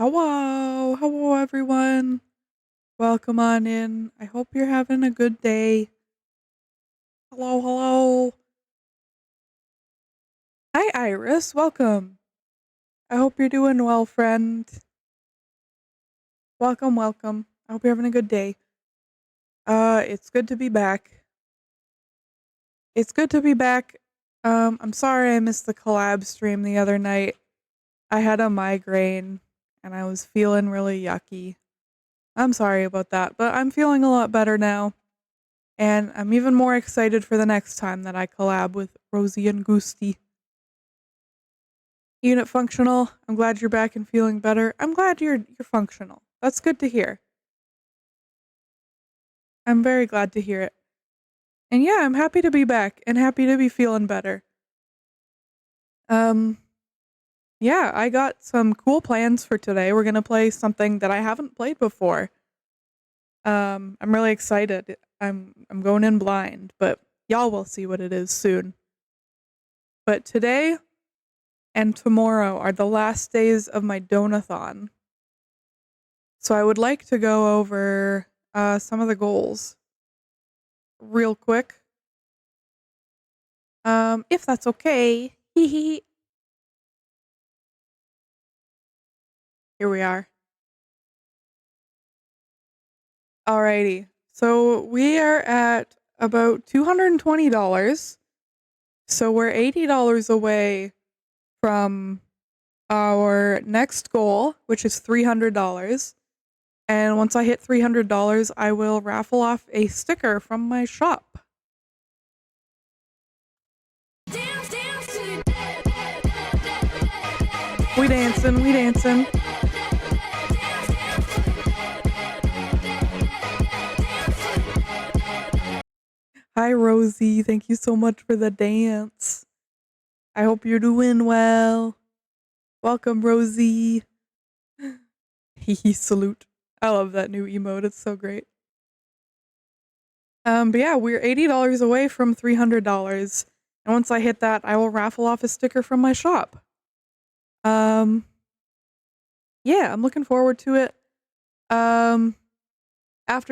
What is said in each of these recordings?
Hello, hello everyone. Welcome on in. I hope you're having a good day. Hello, hello. Hi Iris, welcome. I hope you're doing well, friend. Welcome, welcome. I hope you're having a good day. It's good to be back. It's good to be back. I'm sorry I missed the collab stream the other night. I had a migraine and I was feeling really yucky. I'm sorry about that, but I'm feeling a lot better now. And I'm even more excited for the next time that I collab with Rosie and Goosty. Unit functional, I'm glad you're back and feeling better. I'm glad you're functional. That's good to hear. I'm very glad to hear it. And yeah, I'm happy to be back and happy to be feeling better. Um yeah, I got some cool plans for today. We're going to play something that I haven't played before. I'm really excited. I'm going in blind, but y'all will see what it is soon. But today and tomorrow are the last days of my donathon. So I would like to go over some of the goals real quick. If that's okay. Here we are. Alrighty. So we are at about $220. So we're $80 away from our next goal, which is $300. And once I hit $300, I will raffle off a sticker from my shop. We dancing, we dancing. Hi, Rosie. Thank you so much for the dance. I hope you're doing well. Welcome, Rosie. Hee salute. I love that new emote. It's so great. But yeah, we're $80 away from $300. And once I hit that, I will raffle off a sticker from my shop. Yeah, I'm looking forward to it. After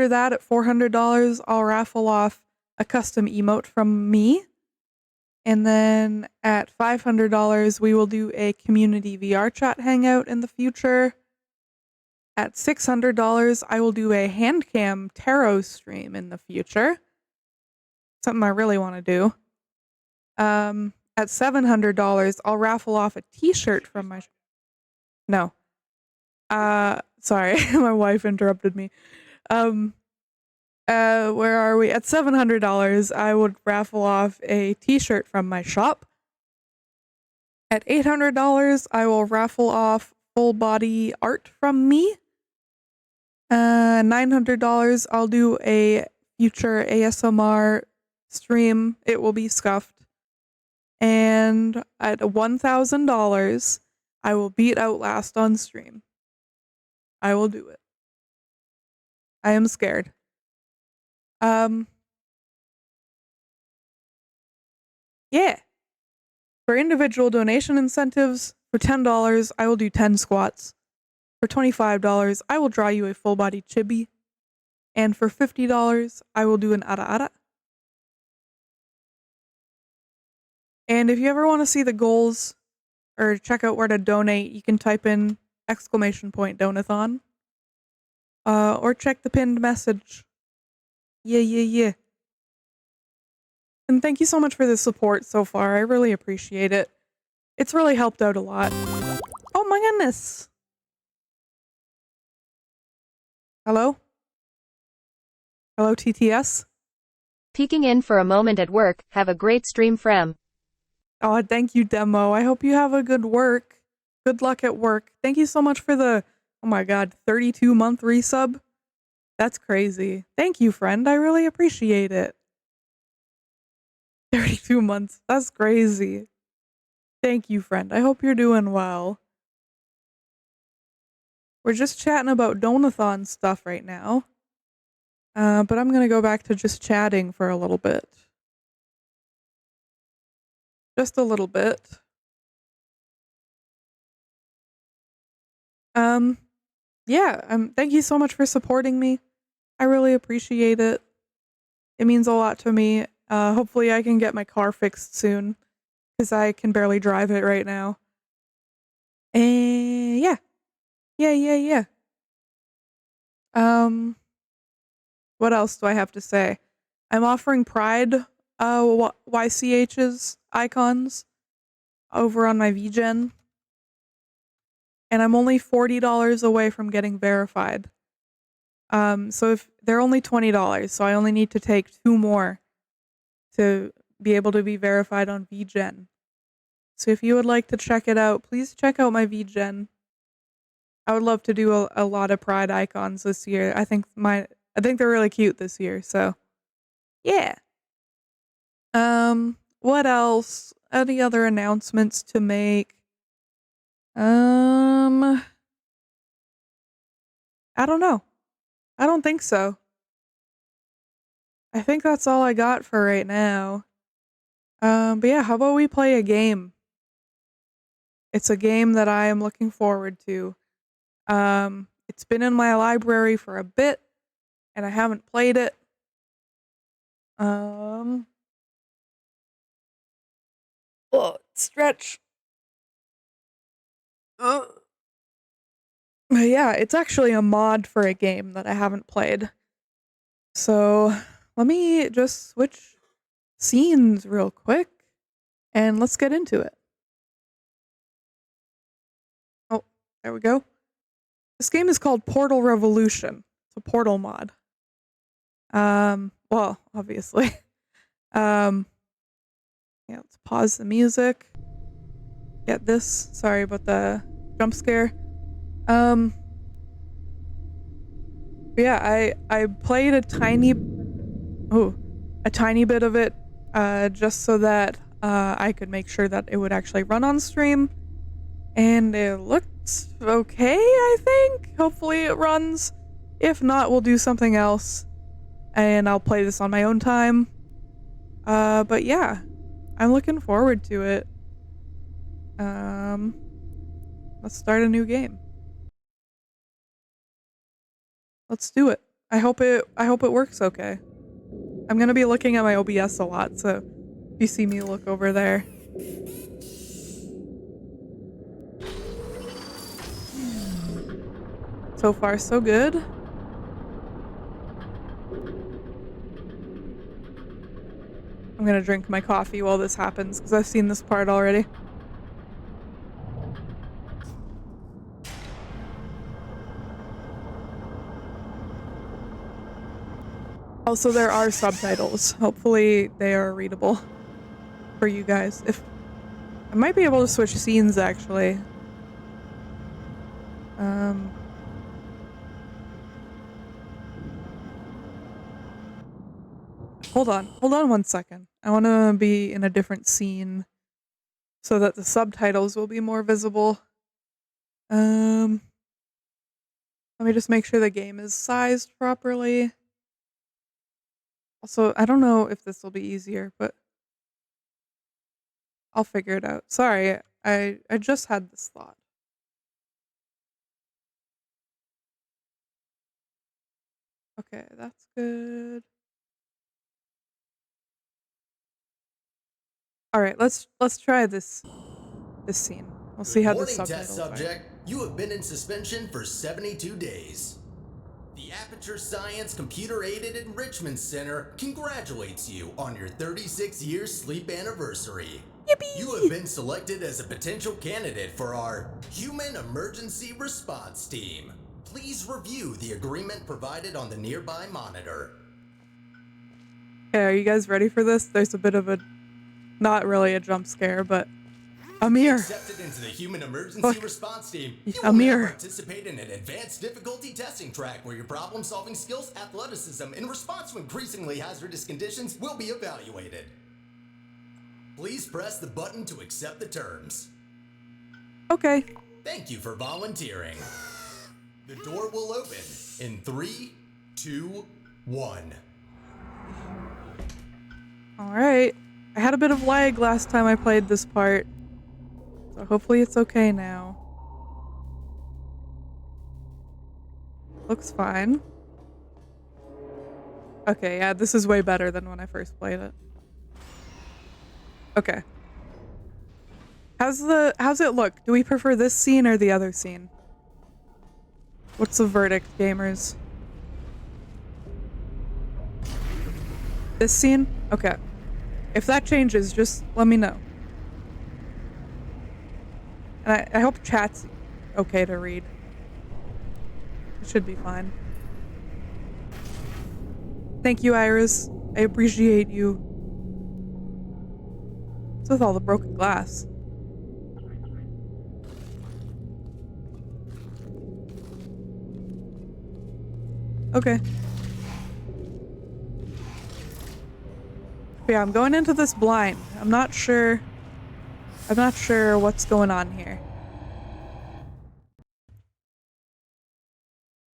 that, at $400, I'll raffle off a custom emote from me. And then at $500, we will do a community VR chat hangout in the future. At $600, I will do a handcam tarot stream in the future. Something I really want to do. At $700, I'll raffle off a t-shirt from my... No. Sorry, my wife interrupted me. Where are we? At $700, I would raffle off a t-shirt from my shop. At $800, I will raffle off full body art from me. $900, I'll do a future ASMR stream. It will be scuffed. And at $1,000, I will beat Outlast on stream. I will do it. I am scared. Yeah. For individual donation incentives, for $10, I will do 10 squats. For $25, I will draw you a full body chibi. And for $50, I will do an ara ara. And if you ever want to see the goals or check out where to donate, you can type in !donathon. Or check the pinned message. Yeah. And thank you so much for the support so far. I really appreciate it. It's really helped out a lot. Oh my goodness. Hello? Hello, TTS? Peeking in for a moment at work. Have a great stream, Frem. Oh, thank you, Demo. I hope you have a good work. Good luck at work. Thank you so much for the, oh my god, 32-month resub. That's crazy. Thank you, friend. I really appreciate it. 32 months. That's crazy. Thank you, friend. I hope you're doing well. We're just chatting about Donathon stuff right now. But I'm gonna go back to just chatting for a little bit. Just a little bit. Um, yeah, thank you so much for supporting me. I really appreciate it. It means a lot to me. Hopefully I can get my car fixed soon because I can barely drive it right now. And yeah, yeah. Um, what else do I have to say? I'm offering Pride YCH's icons over on my VGen, and I'm only $40 away from getting verified. So if they're only $20, so I only need to take 2 more to be able to be verified on VGen. So if you would like to check it out, please check out my VGen. I would love to do a lot of Pride icons this year. I think they're really cute this year. So yeah. What else? Any other announcements to make? I don't know. I don't think so. I think that's all I got for right now. But yeah, how about we play a game? It's a game that I am looking forward to. It's been in my library for a bit, and I haven't played it. Stretch. But yeah, it's actually a mod for a game that I haven't played. So let me just switch scenes real quick, and let's get into it. Oh, there we go. This game is called Portal Revolution. It's a Portal mod. Well, obviously. Yeah, let's pause the music. Get this. Sorry about the jump scare. Yeah, I played a tiny bit of it, just so that I could make sure that it would actually run on stream. And it looked okay, I think. Hopefully it runs. If not, we'll do something else. And I'll play this on my own time. But yeah, I'm looking forward to it. Let's start a new game. Let's do it. I hope it works okay. I'm gonna be looking at my OBS a lot, so if you see me look over there. So far, so good. I'm gonna drink my coffee while this happens, because I've seen this part already. Also, there are subtitles. Hopefully, they are readable for you guys. If I might be able to switch scenes, actually. Hold on 1 second. I want to be in a different scene so that the subtitles will be more visible. Let me just make sure the game is sized properly. Also, I don't know if this will be easier, but I'll figure it out. Sorry, I just had this thought. Okay, that's good. All right, let's try this scene. We'll see how the Warning, subtitles test subject. You have been in suspension for 72 days. The Aperture Science Computer Aided Enrichment Center congratulates you on your 36-year sleep anniversary. Yippee! You have been selected as a potential candidate for our Human Emergency Response Team. Please review the agreement provided on the nearby monitor. Okay, are you guys ready for this? There's a bit of a, not really a jump scare, but Amir. Accepted into the Human Emergency Response Team. You will Amir. now participate in an advanced difficulty testing track where your problem-solving skills, athleticism, in response to increasingly hazardous conditions will be evaluated. Please press the button to accept the terms. Okay. Thank you for volunteering. The door will open in 3, 2, 1. Alright. I had a bit of lag last time I played this part, so hopefully it's okay now. Looks fine. Okay, yeah, this is way better than when I first played it. Okay. How's it look? Do we prefer this scene or the other scene? What's the verdict, gamers? This scene? Okay. If that changes, just let me know. And I hope chat's okay to read. It should be fine. Thank you, Iris. I appreciate you. What's with all the broken glass? Okay. Yeah, I'm going into this blind. I'm not sure what's going on here.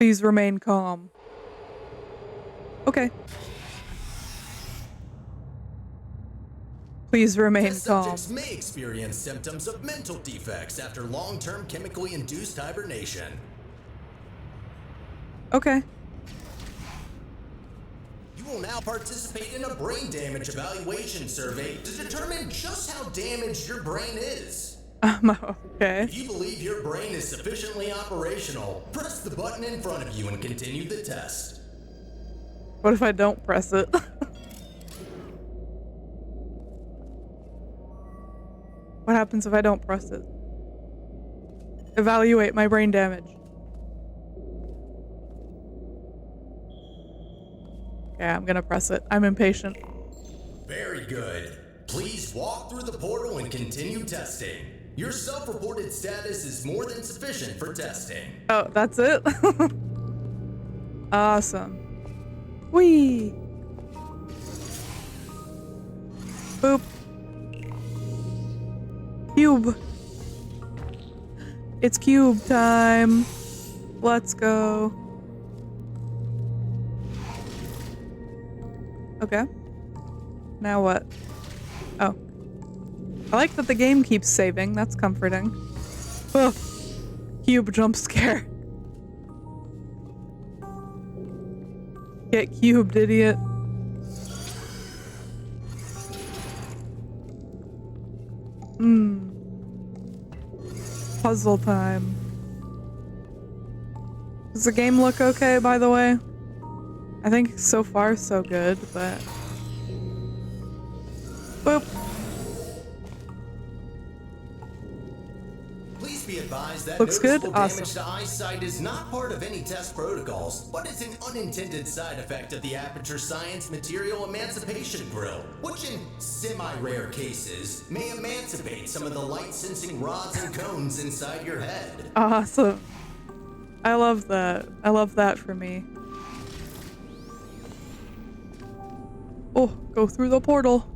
Please remain calm. Okay. Please remain Test calm. subjects may experience symptoms of mental defects after long-term chemically induced hibernation. Okay. You will now participate in a brain damage evaluation survey to determine just how damaged your brain is. Okay. If you believe your brain is sufficiently operational, press the button in front of you and continue the test. What if I don't press it? What happens if I don't press it? Evaluate my brain damage. Okay, I'm gonna press it. I'm impatient. Very good. Please walk through the portal and continue testing. Your self-reported status is more than sufficient for testing. Oh, that's it? Awesome. Whee! Boop. Cube. It's cube time. Let's go. Okay. Now what? Oh. I like that the game keeps saving. That's comforting. Ugh. Cube jump scare. Get cubed, idiot. Puzzle time. Does the game look okay, by the way? I think so far so good, but... Boop. Please be advised that Looks good? noticeable Awesome. damage to eyesight is not part of any test protocols, but is an unintended side effect of the Aperture Science Material Emancipation Grill, which in semi-rare cases may emancipate some of the light-sensing rods and cones inside your head. Awesome. I love that. I love that for me. Oh, go through the portal.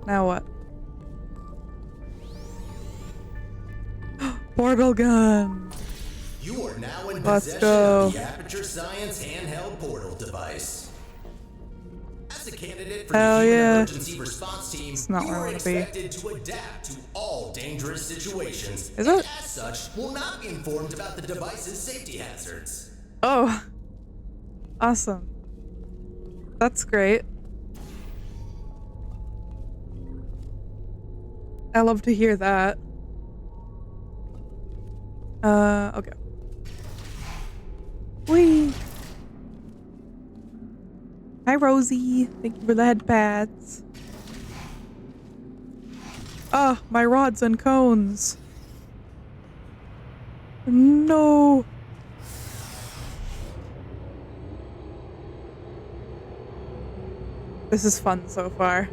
Now what? Portal gun. You are now in Let's possession go. of the Aperture Science handheld portal device. As a candidate for Hell the Human yeah. Emergency Response Team, It's not you where I are wanna be. expected to adapt to all dangerous situations. Is and it? as such, will not be informed about the device's safety hazards. Oh. Awesome. That's great. I love to hear that. Okay. Whee! Hi, Rosie. Thank you for the head pads. Ah, my rods and cones. No. This is fun so far.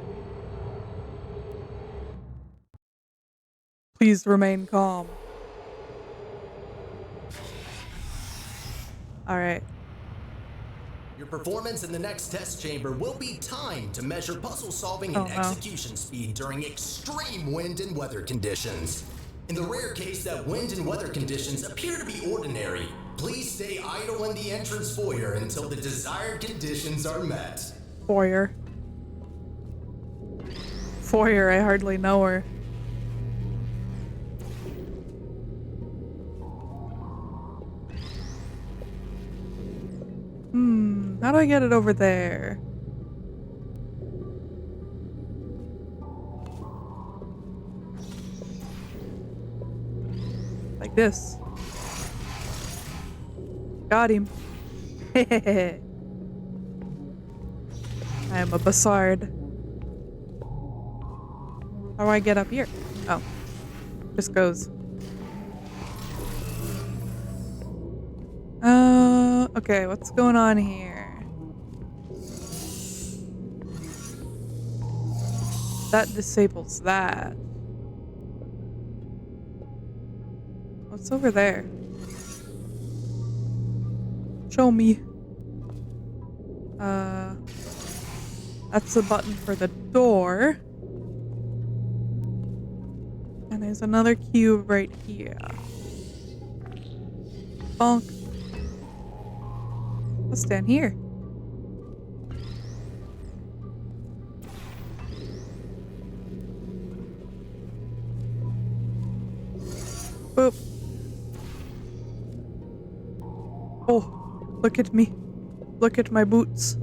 Please remain calm. Alright. Your performance in the next test chamber will be timed to measure puzzle solving and Oh, no. execution speed during extreme wind and weather conditions. In the rare case that wind and weather conditions appear to be ordinary, please stay idle in the entrance foyer until the desired conditions are met. Foyer. Foyer, I hardly know her. How do I get it over there? Like this. Got him. Hehehe. I am a bastard. How do I get up here? Oh. Just goes. Okay, what's going on here? That disables that. What's over there? Show me. That's the button for the door. And there's another cube right here. Bonk. I'll stand here. Boop. Oh, look at me. Look at my boots.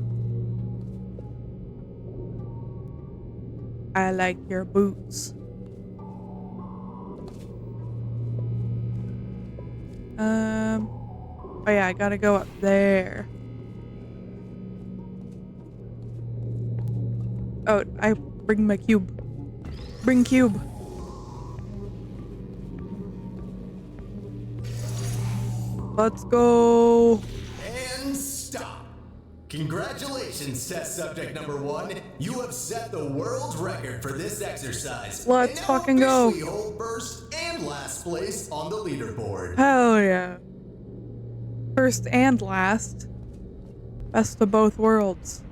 I like your boots. Oh yeah, I gotta go up there. Oh, I bring my cube. Bring cube. Let's go. And stop. Congratulations, test subject number 1. You have set the world record for this exercise. Let's fucking go. And now officially hold first and last place on the leaderboard. Hell yeah. First and last. Best of both worlds.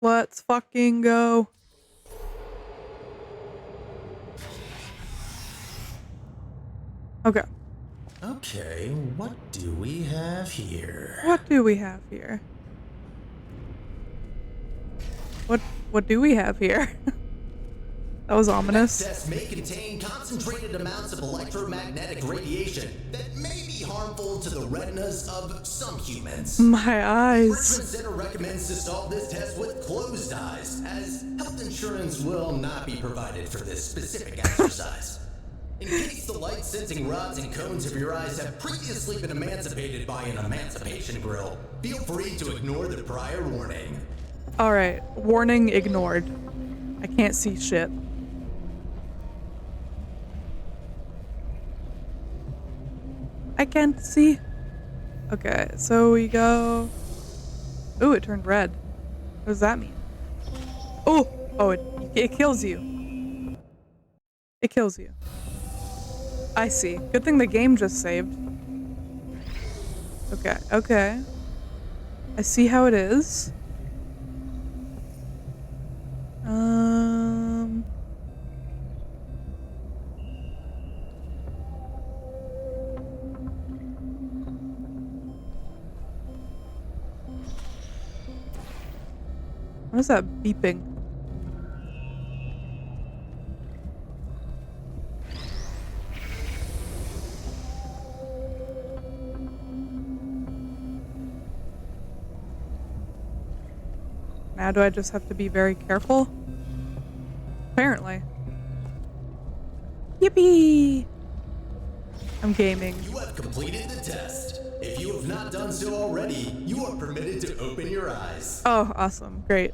Let's fucking go. Okay. Okay, what do we have here? What do we have here? What do we have here? That was ominous. This test may contain concentrated amounts of electromagnetic radiation that may be harmful to the retinas of some humans. My eyes. Richmond Center recommends to solve this test with closed eyes, as health insurance will not be provided for this specific exercise. In case the light-sensing rods and cones of your eyes have previously been emancipated by an emancipation grill, feel free to ignore the prior warning. Alright, warning ignored. I can't see shit. I can't see. Okay, so we go... Ooh, it turned red. What does that mean? Oh, it kills you. It kills you. I see. Good thing the game just saved. Okay. I see how it is. What is that beeping? Now do I just have to be very careful? Apparently. Yippee! I'm gaming. You have completed the test. If you have not done so already, you are permitted to open your eyes. Oh, awesome. Great.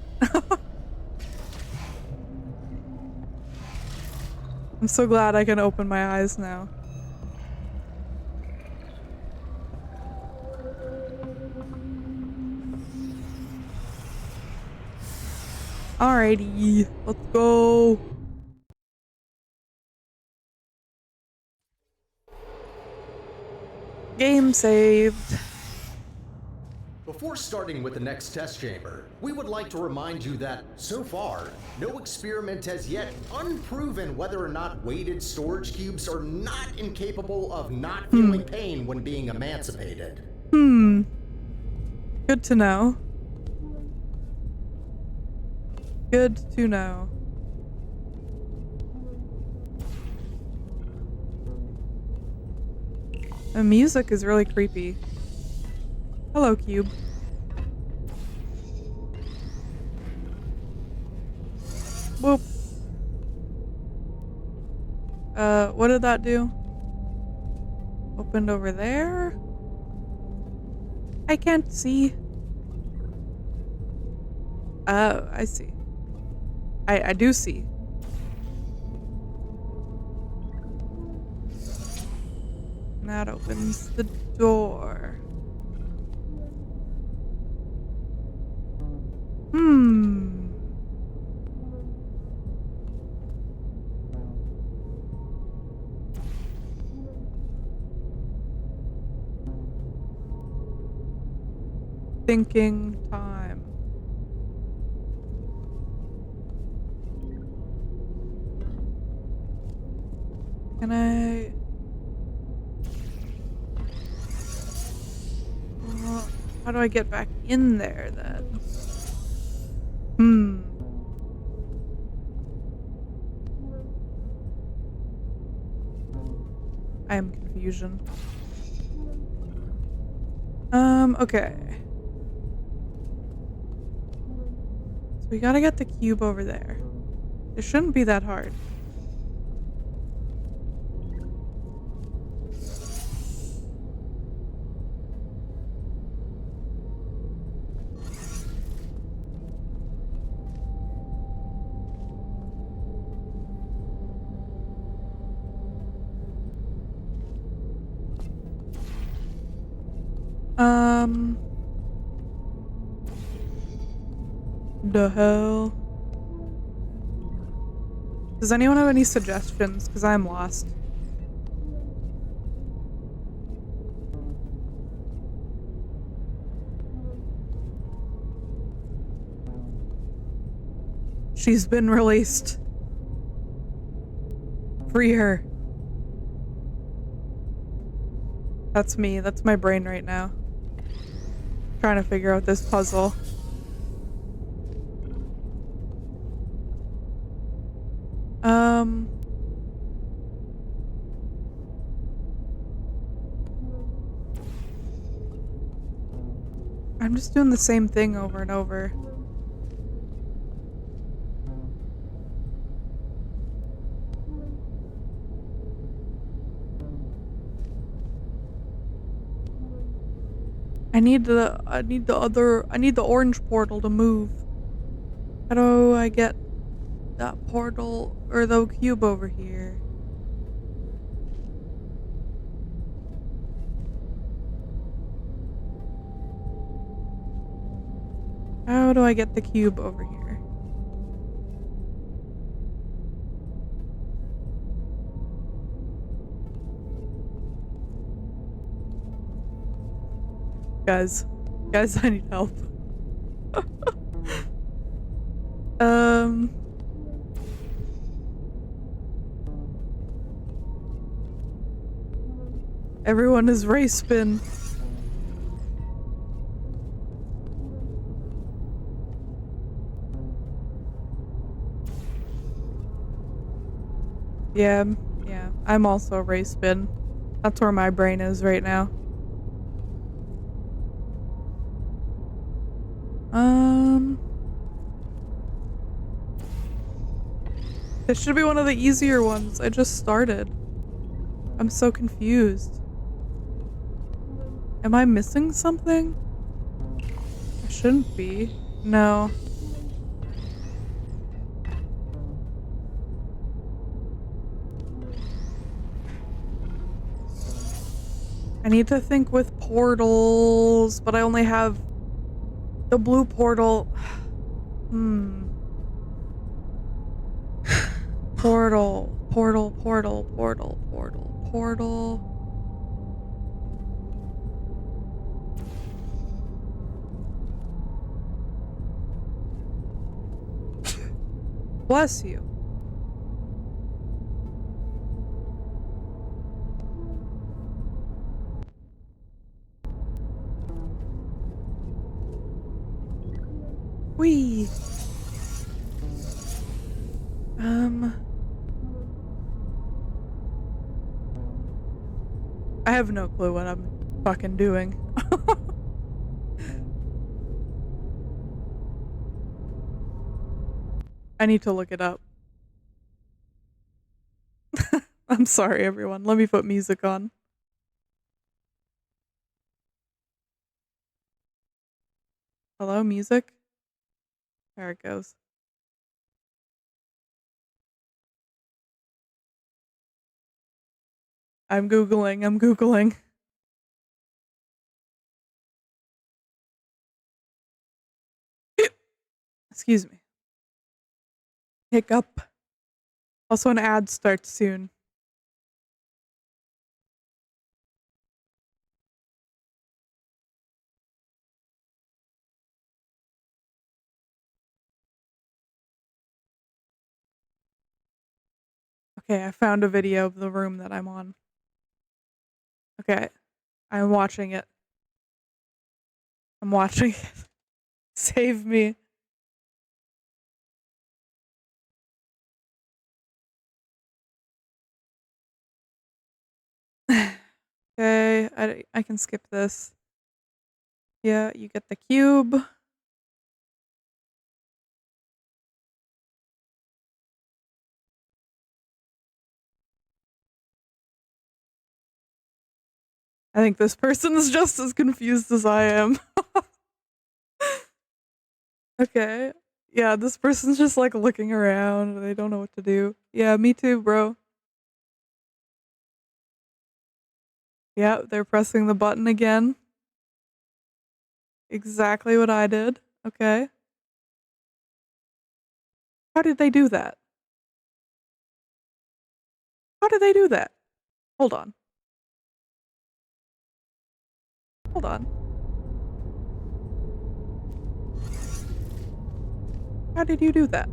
I'm so glad I can open my eyes now. Alrighty, let's go. Game saved. Before starting with the next test chamber, we would like to remind you that, so far, no experiment has yet unproven whether or not weighted storage cubes are not incapable of not feeling pain when being emancipated. Good to know. Good to know. The music is really creepy. Hello, cube. Whoop. What did that do? Opened over there? I can't see. Oh, I see. I do see. And that opens the door. Thinking time. Can I... how do I get back in there then? I am confusion. Okay. So we gotta get the cube over there. It shouldn't be that hard. The hell? Does anyone have any suggestions? Because I'm lost. She's been released. Free her. That's me. That's my brain right now. Trying to figure out this puzzle. I'm just doing the same thing over and over. I need the orange portal to move. How do I get that portal or the cube over here? How do I get the cube over here? Guys, I need help. Everyone is race spin. Yeah, I'm also race spin. That's where my brain is right now. This should be one of the easier ones. I just started. I'm so confused. Am I missing something? I shouldn't be. No. I need to think with portals, but I only have the blue portal. Portal. Bless you. Whee! have no clue what I'm fucking doing. I need to look it up. I'm sorry, everyone. Let me put music on. Hello, music? There it goes. I'm Googling. Excuse me. Hiccup. Also, an ad starts soon. Okay, I found a video of the room that I'm on. Okay, I'm watching it. I'm watching it. Save me. Okay, I can skip this. Yeah, you get the cube. I think this person is just as confused as I am. Okay. Yeah, this person's just like looking around. They don't know what to do. Yeah, me too, bro. Yeah, they're pressing the button again. Exactly what I did. Okay. How did they do that? How did they do that? Hold on. Hold on. How did you do that?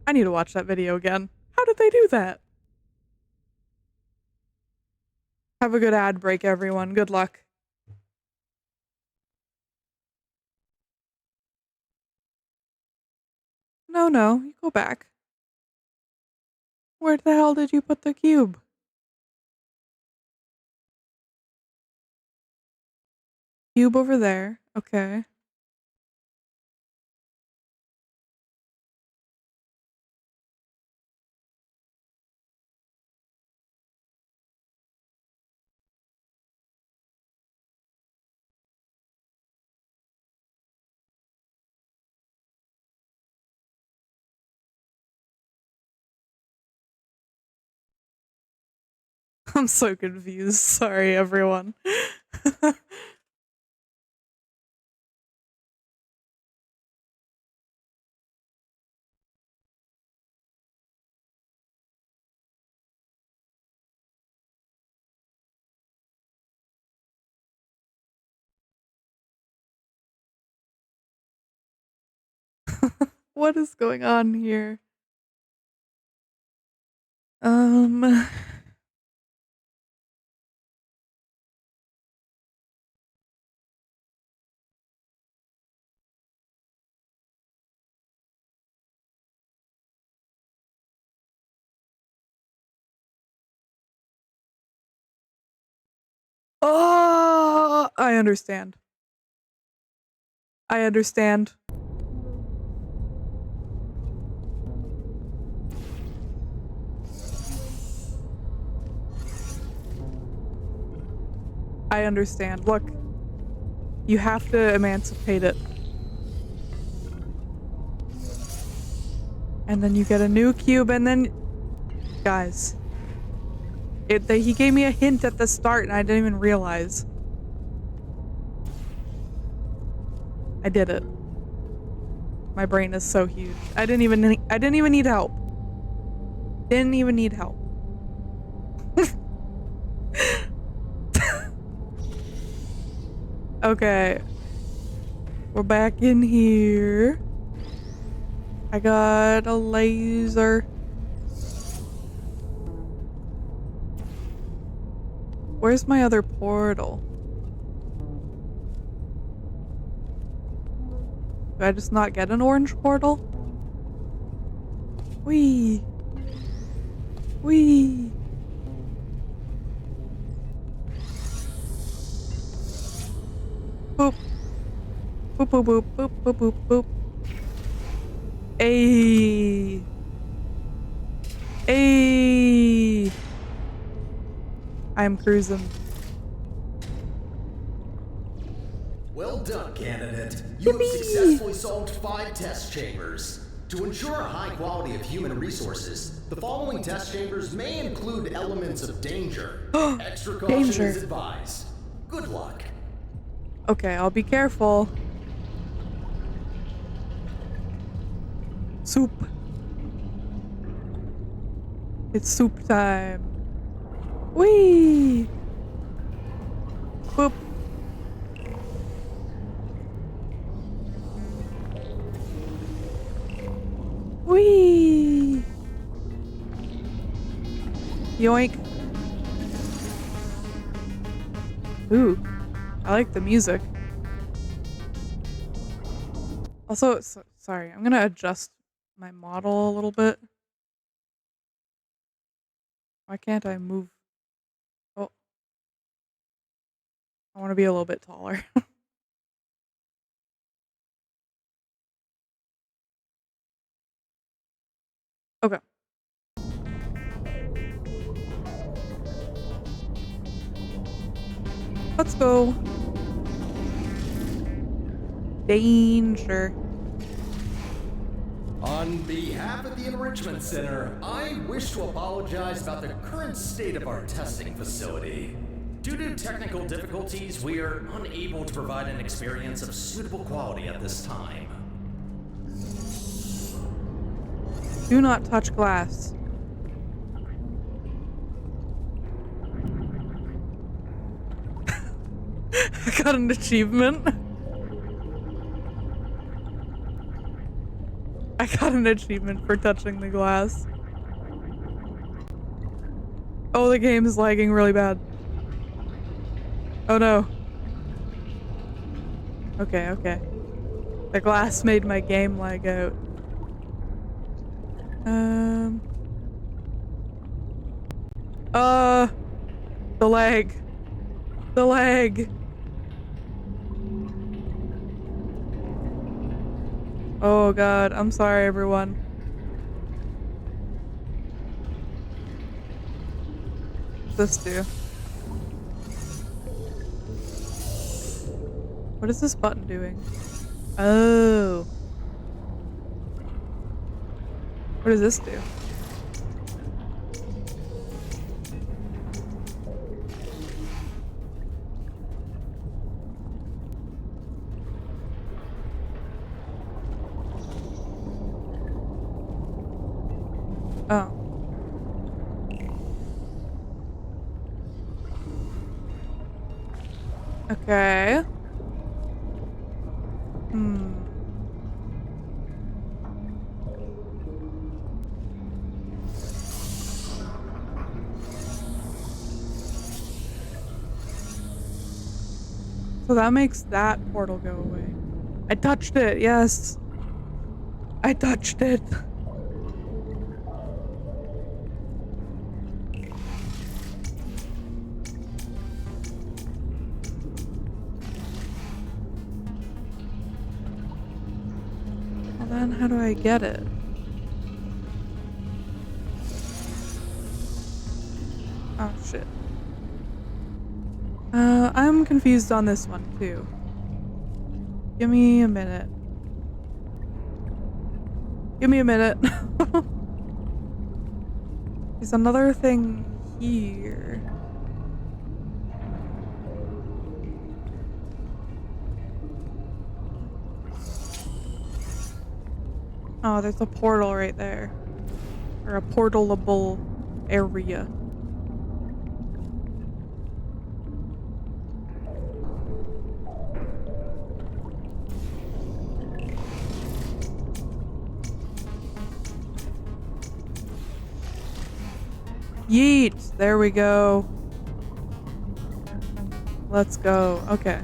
I need to watch that video again. How did they do that? Have a good ad break, everyone. Good luck. No, you go back. Where the hell did you put the cube? Cube over there. Okay. I'm so confused. Sorry, everyone. What is going on here? Um. Oh, I understand. I understand. I understand. Look, you have to emancipate it. And then you get a new cube, and then... Guys. He gave me a hint at the start, and I didn't even realize. I did it. My brain is so huge. I didn't even need help. Didn't even need help. Okay. We're back in here. I got a laser. Where's my other portal? Do I just not get an orange portal? Wee. Wee. Boop. Boop, boop, boop, boop, boop, boop, boop. Ayy. Ayy. I'm cruising. Well done, candidate. You have successfully solved 5 test chambers. To ensure a high quality of human resources, the following test chambers may include elements of danger. Extra caution Danger. is advised. Good luck. Okay, I'll be careful. Soup. It's soup time. Whee! Boop. Whee! Yoink. Ooh, I like the music. Also, sorry, I'm gonna adjust my model a little bit. Why can't I move? Oh, I want to be a little bit taller. Okay. Let's go. Danger. On behalf of the Enrichment Center, I wish to apologize about the current state of our testing facility. Due to technical difficulties, we are unable to provide an experience of suitable quality at this time. Do not touch glass. I got an achievement. I got an achievement for touching the glass. Oh, the game is lagging really bad. Oh no. Okay, okay. The glass made my game lag out. The lag. The lag. Oh god, I'm sorry everyone. What's this do? What is this button doing? Oh. What does this do? Oh. Okay. So that makes that portal go away. I touched it, yes. I touched it. Well then, how do I get it? Oh shit. I'm confused on this one too. Give me a minute. Give me a minute. There's another thing here. Oh, there's a portal right there. Or a portalable area. Yeet! There we go. Let's go. Okay.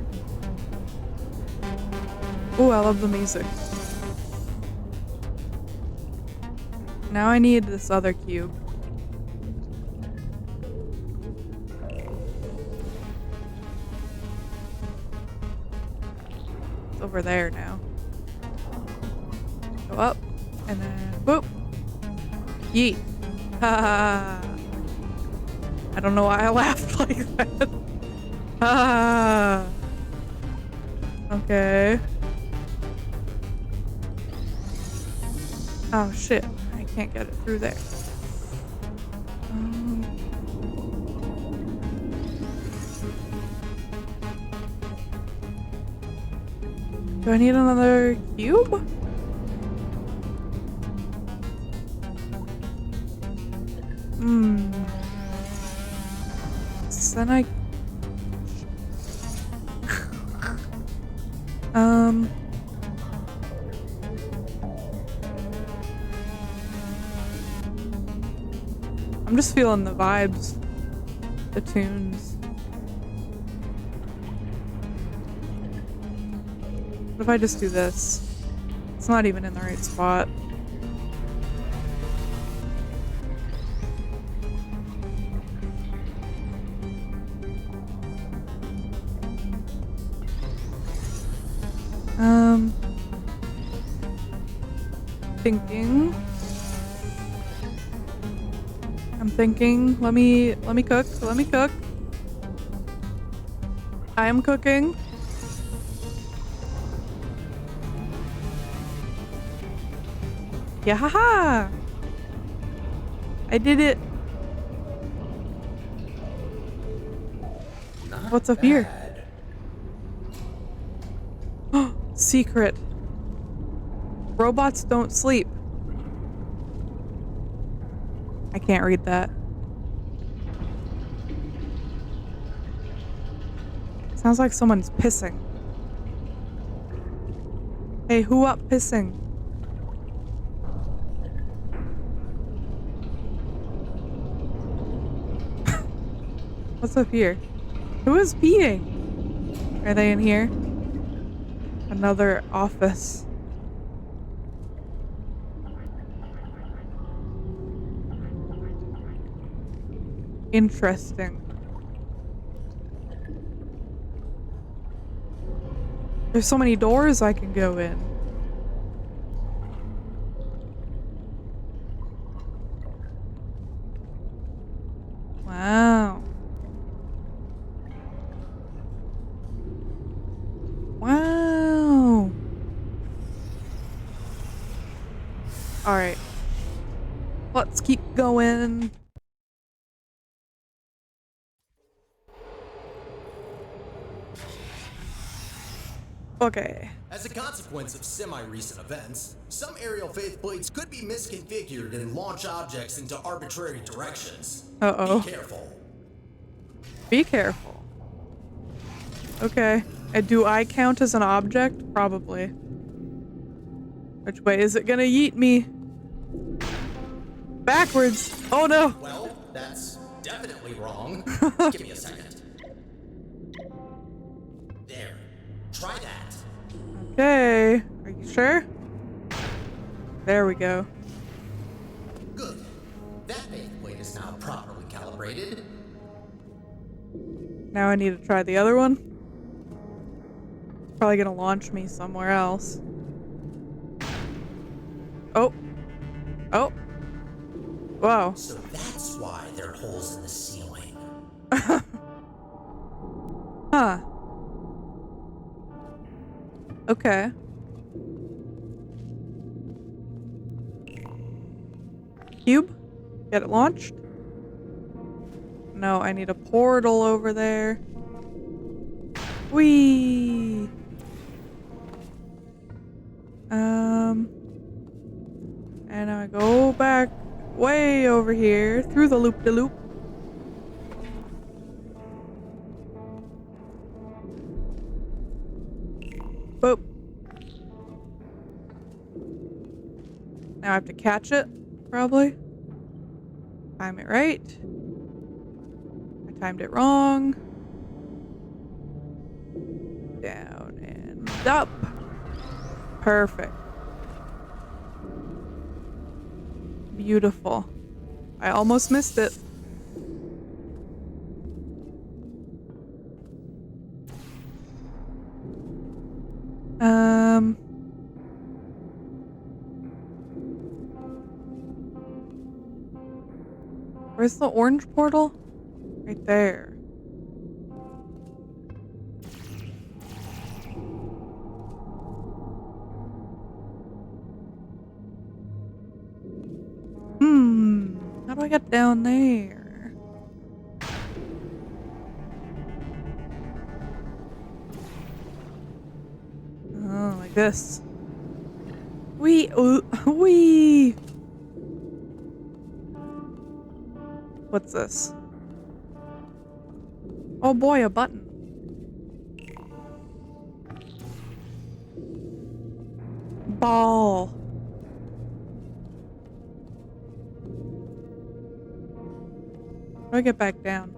Ooh, I love the music. Now I need this other cube. It's over there now. Go up, and then boop. Yeet. Ha. I don't know why I laughed like that. Ha. Okay. Oh shit. I can't get it through there. Do I need another cube? So then I... I'm just feeling the vibes. The tunes. What if I just do this? It's not even in the right spot. Thinking. I'm thinking. Let me cook. Let me cook. I am cooking. Yeah, haha! I did it. What's up here? Secret. Robots don't sleep. I can't read that. Sounds like someone's pissing. Hey, who up pissing? What's up here? Who is peeing? Are they in here? Another office. Interesting. There's so many doors I can go in. Wow. Wow. All right. Let's keep going. Okay. As a consequence of semi-recent events, some aerial faith plates could be misconfigured and launch objects into arbitrary directions. Uh-oh. Be careful. Be careful. Okay. Do I count as an object? Probably. Which way is it gonna yeet me? Backwards! Oh no! Well, that's definitely wrong. Give me a second. There. Try that. Okay. Are you sure? There we go. Good. That faith plate is now properly calibrated. Now I need to try the other one. It's probably gonna launch me somewhere else. Oh. Oh. Whoa. So that's why there are holes in the ceiling. Huh. Okay. Cube? Get it launched? No, I need a portal over there. Whee! And I go back way over here through the loop-de-loop. Boop. Now I have to catch it, probably. Time it right. I timed it wrong. Down and up. Perfect. Beautiful. I almost missed it. Where's the orange portal? Right there. How do I get down there? Oh, like this. Wee! Wee! What's this? Oh boy, a button. Ball. How do I get back down?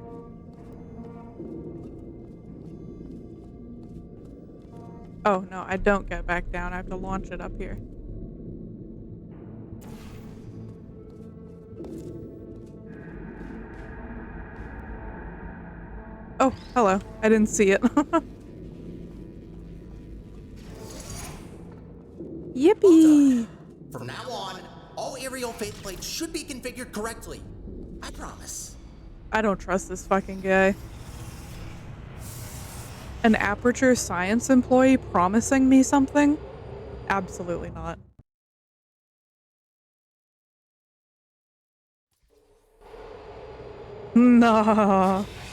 Oh, no, I don't get back down. I have to launch it up here. Oh, hello. I didn't see it. Yippee! From now on, all aerial faceplates should be configured correctly. I promise. I don't trust this fucking guy. An Aperture Science employee promising me something? Absolutely not.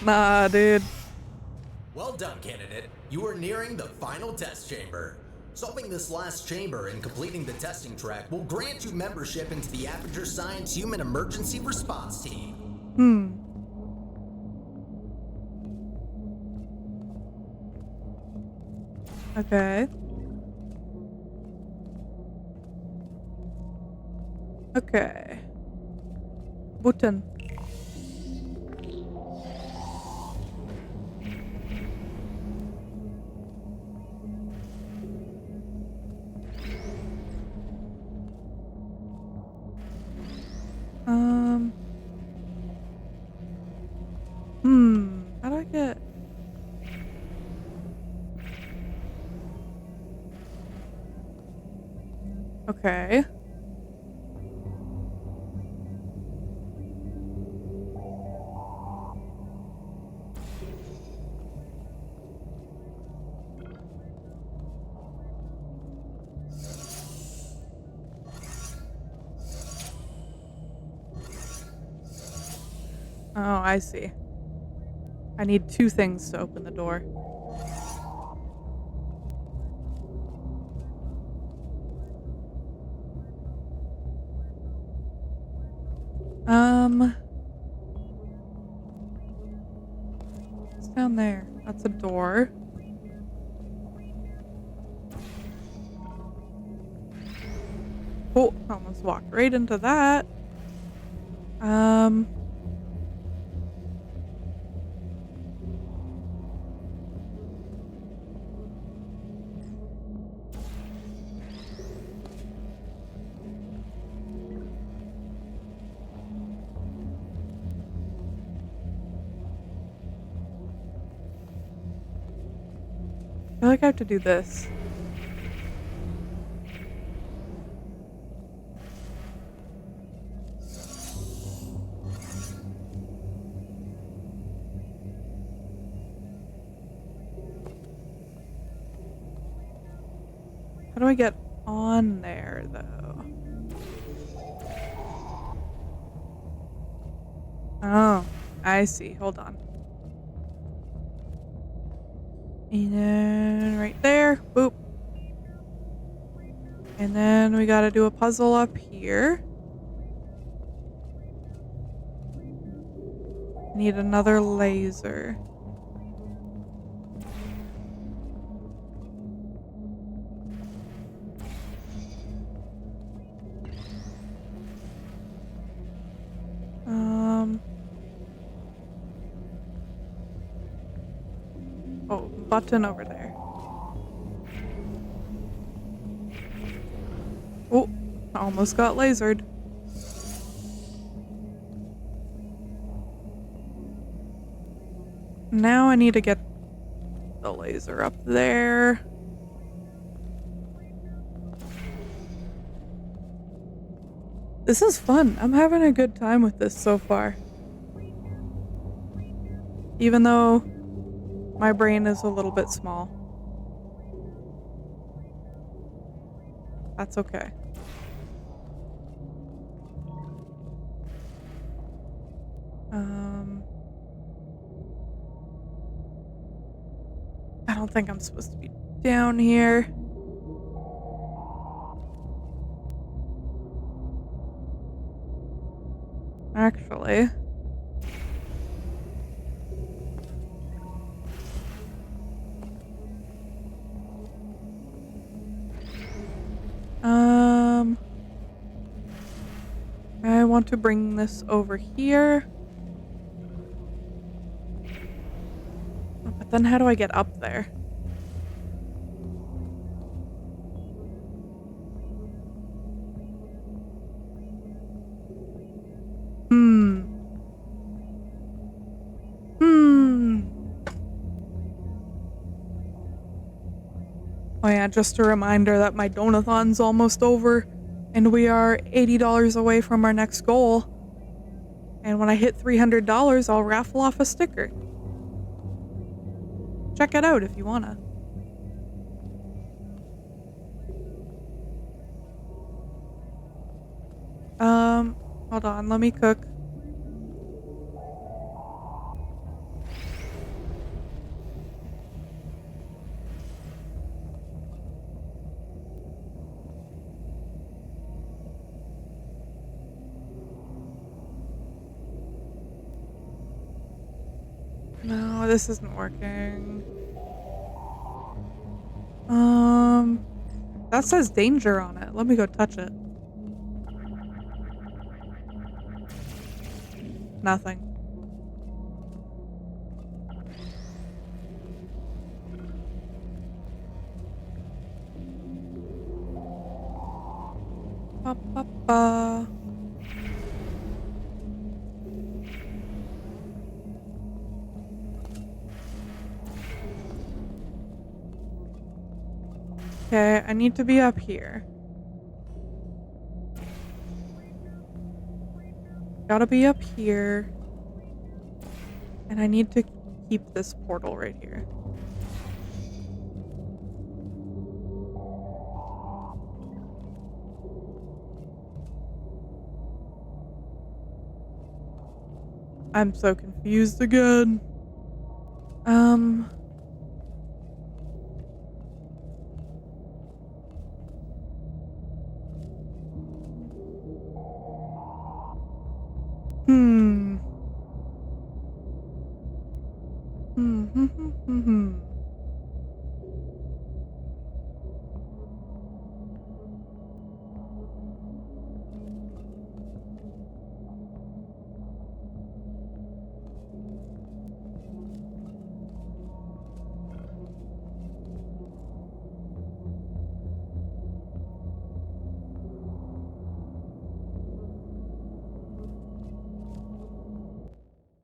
Nah, dude. Well done, candidate. You are nearing the final test chamber. Solving this last chamber and completing the testing track will grant you membership into the Aperture Science Human Emergency Response Team. Okay. Okay. Button. How do I get... Okay. Oh, I see. I need two things to open the door. What's down there? That's a door. Oh, almost walked right into that. I feel like I have to do this. How do I get on there, though? Oh, I see. Hold on. And then right there. Boop. And then we gotta do a puzzle up here. Need another laser. Oh, button over there. Oh, I almost got lasered. Now I need to get the laser up there. This is fun. I'm having a good time with this so far. Even though my brain is a little bit small. That's okay. I don't think I'm supposed to be down here. Actually. I want to bring this over here. But then how do I get up there? Oh yeah, just a reminder that my Donathon's almost over, and we are $80 away from our next goal. And when I hit $300, I'll raffle off a sticker. Check it out if you wanna. Hold on, let me cook. No, this isn't working. That says danger on it. Let me go touch it. Nothing. Ba, ba, ba. Okay, I need to be up here. Gotta be up here. And I need to keep this portal right here. I'm so confused again. Hmm.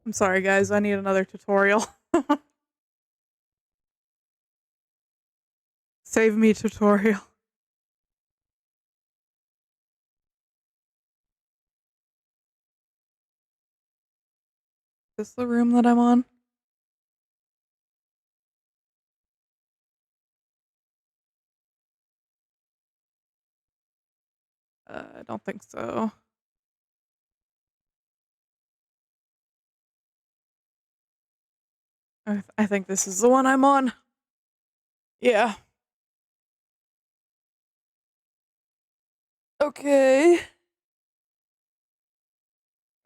I'm sorry, guys. I need another tutorial. Save me, tutorial. Is this the room that I'm on? I don't think so. I think this is the one I'm on. Yeah. Okay.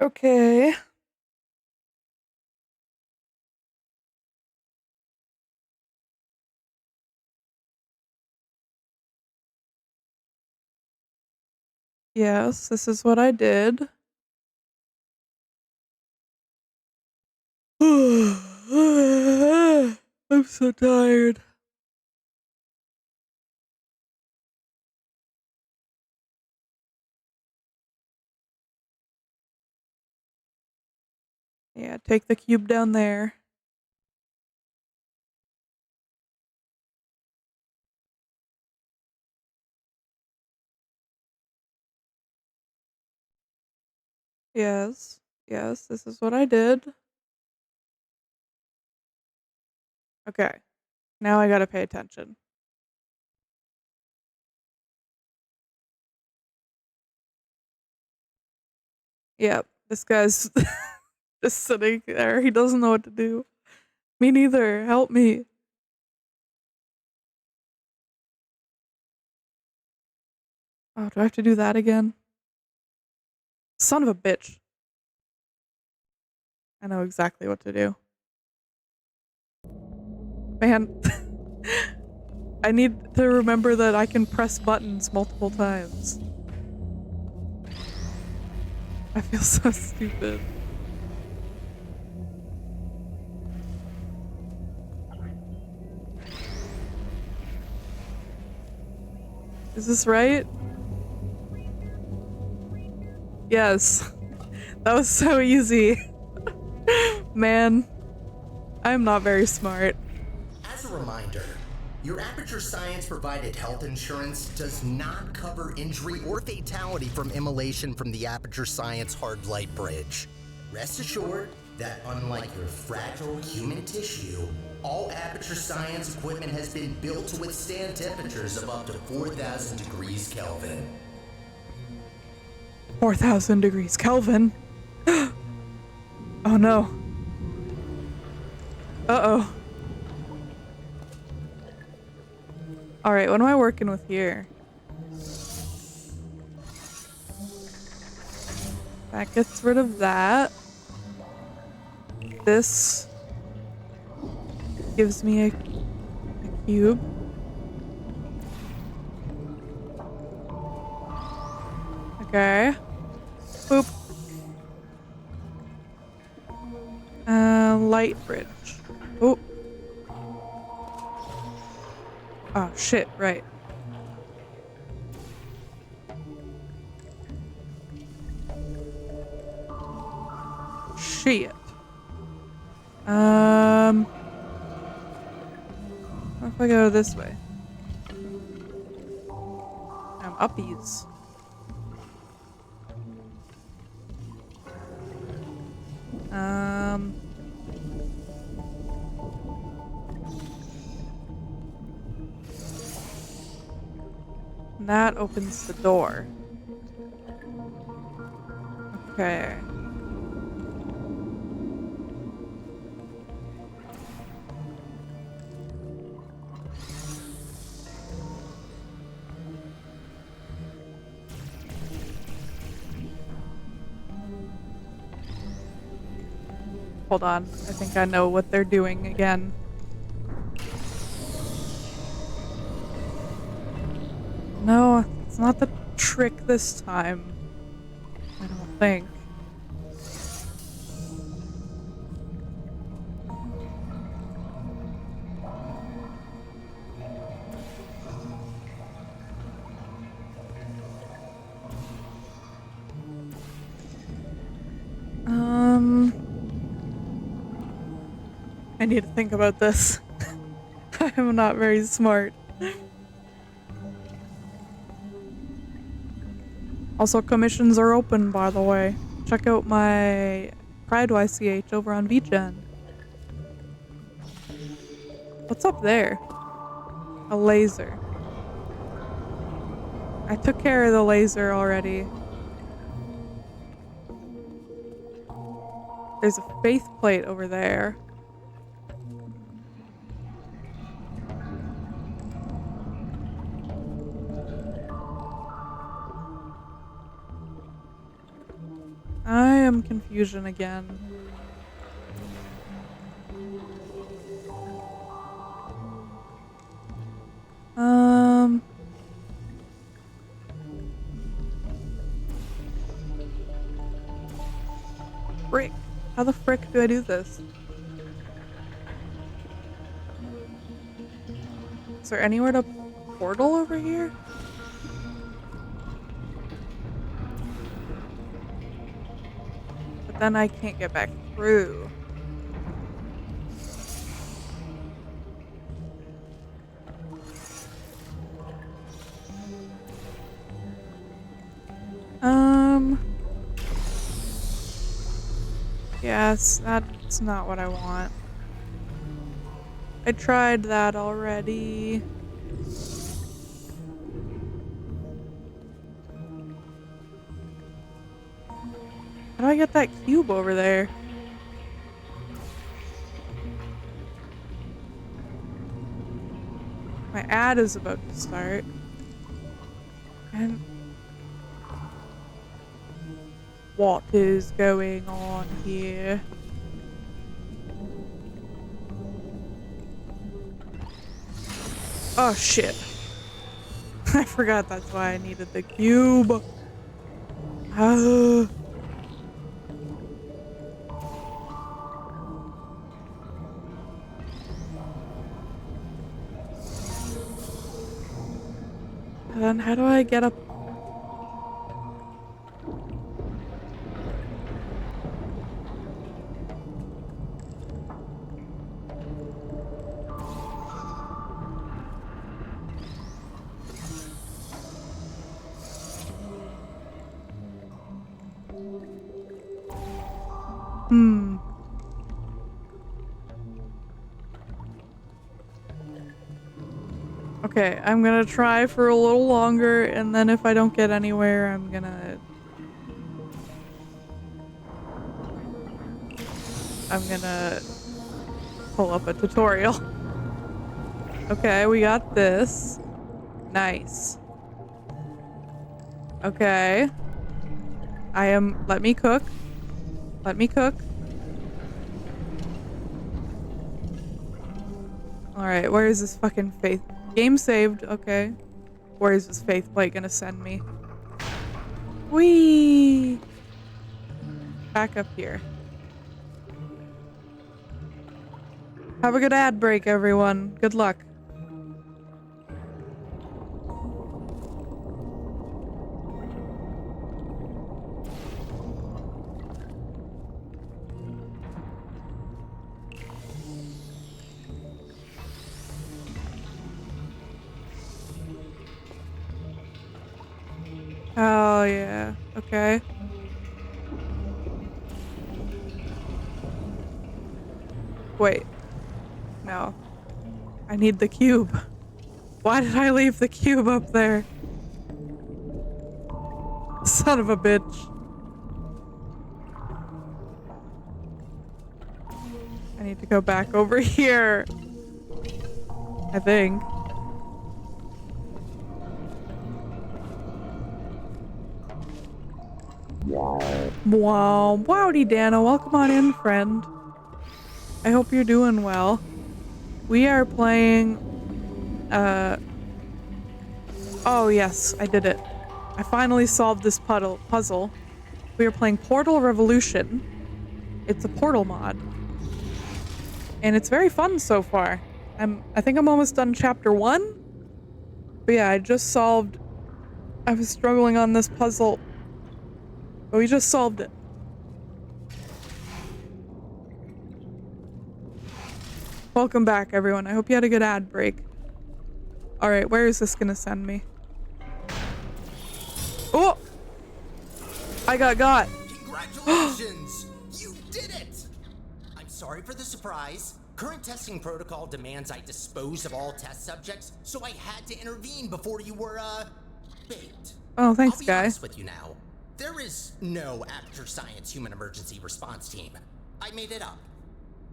Okay. Yes, this is what I did. I'm so tired. Yeah, take the cube down there. Yes. Yes, this is what I did. Okay. Now I gotta pay attention. Yep. This guy's just sitting there. He doesn't know what to do. Me neither. Help me. Oh, do I have to do that again? Son of a bitch. I know exactly what to do. Man. I need to remember that I can press buttons multiple times. I feel so stupid. Is this right? Yes. That was so easy. Man, I'm not very smart. As a reminder, your Aperture Science provided health insurance does not cover injury or fatality from immolation from the Aperture Science hard light bridge. Rest assured that unlike your fragile human tissue, all Aperture Science equipment has been built to withstand temperatures of up to 4,000 degrees Kelvin. 4,000 degrees Kelvin. Oh no. Uh-oh. Alright, what am I working with here? That gets rid of that. This gives me a cube. Okay. Boop. Light bridge. Oh. Oh, shit, right. Shit. What if I go this way? I'm uppies. That opens the door. Okay. Hold on. I think I know what they're doing again. No, it's not the trick this time. I don't think. I need to think about this. I'm not very smart. Also, commissions are open, by the way. Check out my Pride YCH over on VGen. What's up there? A laser. I took care of the laser already. There's a faith plate over there. I am confusion again. Frick. How the frick do I do this? Is there anywhere to portal over here? But then I can't get back through. Yes, that's not what I want. I tried that already. How do I get that cube over there? My ad is about to start. And what is going on here? Oh shit. I forgot that's why I needed the cube. Ah. Then how do I get up? Hmm. Okay, I'm gonna try for a little longer, and then if I don't get anywhere, I'm gonna pull up a tutorial. Okay, we got this. Nice. Okay. Let me cook. Let me cook. Alright, where is this fucking faith? Game saved, okay. Where is this faith plate gonna send me? Whee! Back up here. Have a good ad break, everyone. Good luck. Oh, yeah. Okay. Wait. No. I need the cube. Why did I leave the cube up there? Son of a bitch. I need to go back over here. I think. Wow. Wowdy Dana, welcome on in, friend. I hope you're doing well. We are playing, oh yes, I did it. I finally solved this puzzle. We are playing Portal Revolution. It's a Portal mod. And it's very fun so far. I think I'm almost done chapter 1. But yeah, I was struggling on this puzzle. But we just solved it. Welcome back, everyone. I hope you had a good ad break. Alright, where is this gonna send me? Oh! I got. Congratulations! You did it! I'm sorry for the surprise. Current testing protocol demands I dispose of all test subjects, so I had to intervene before you were, baked. Oh, thanks, I'll be guy. honest with you now. There is no Aperture Science Human Emergency Response Team. I made it up.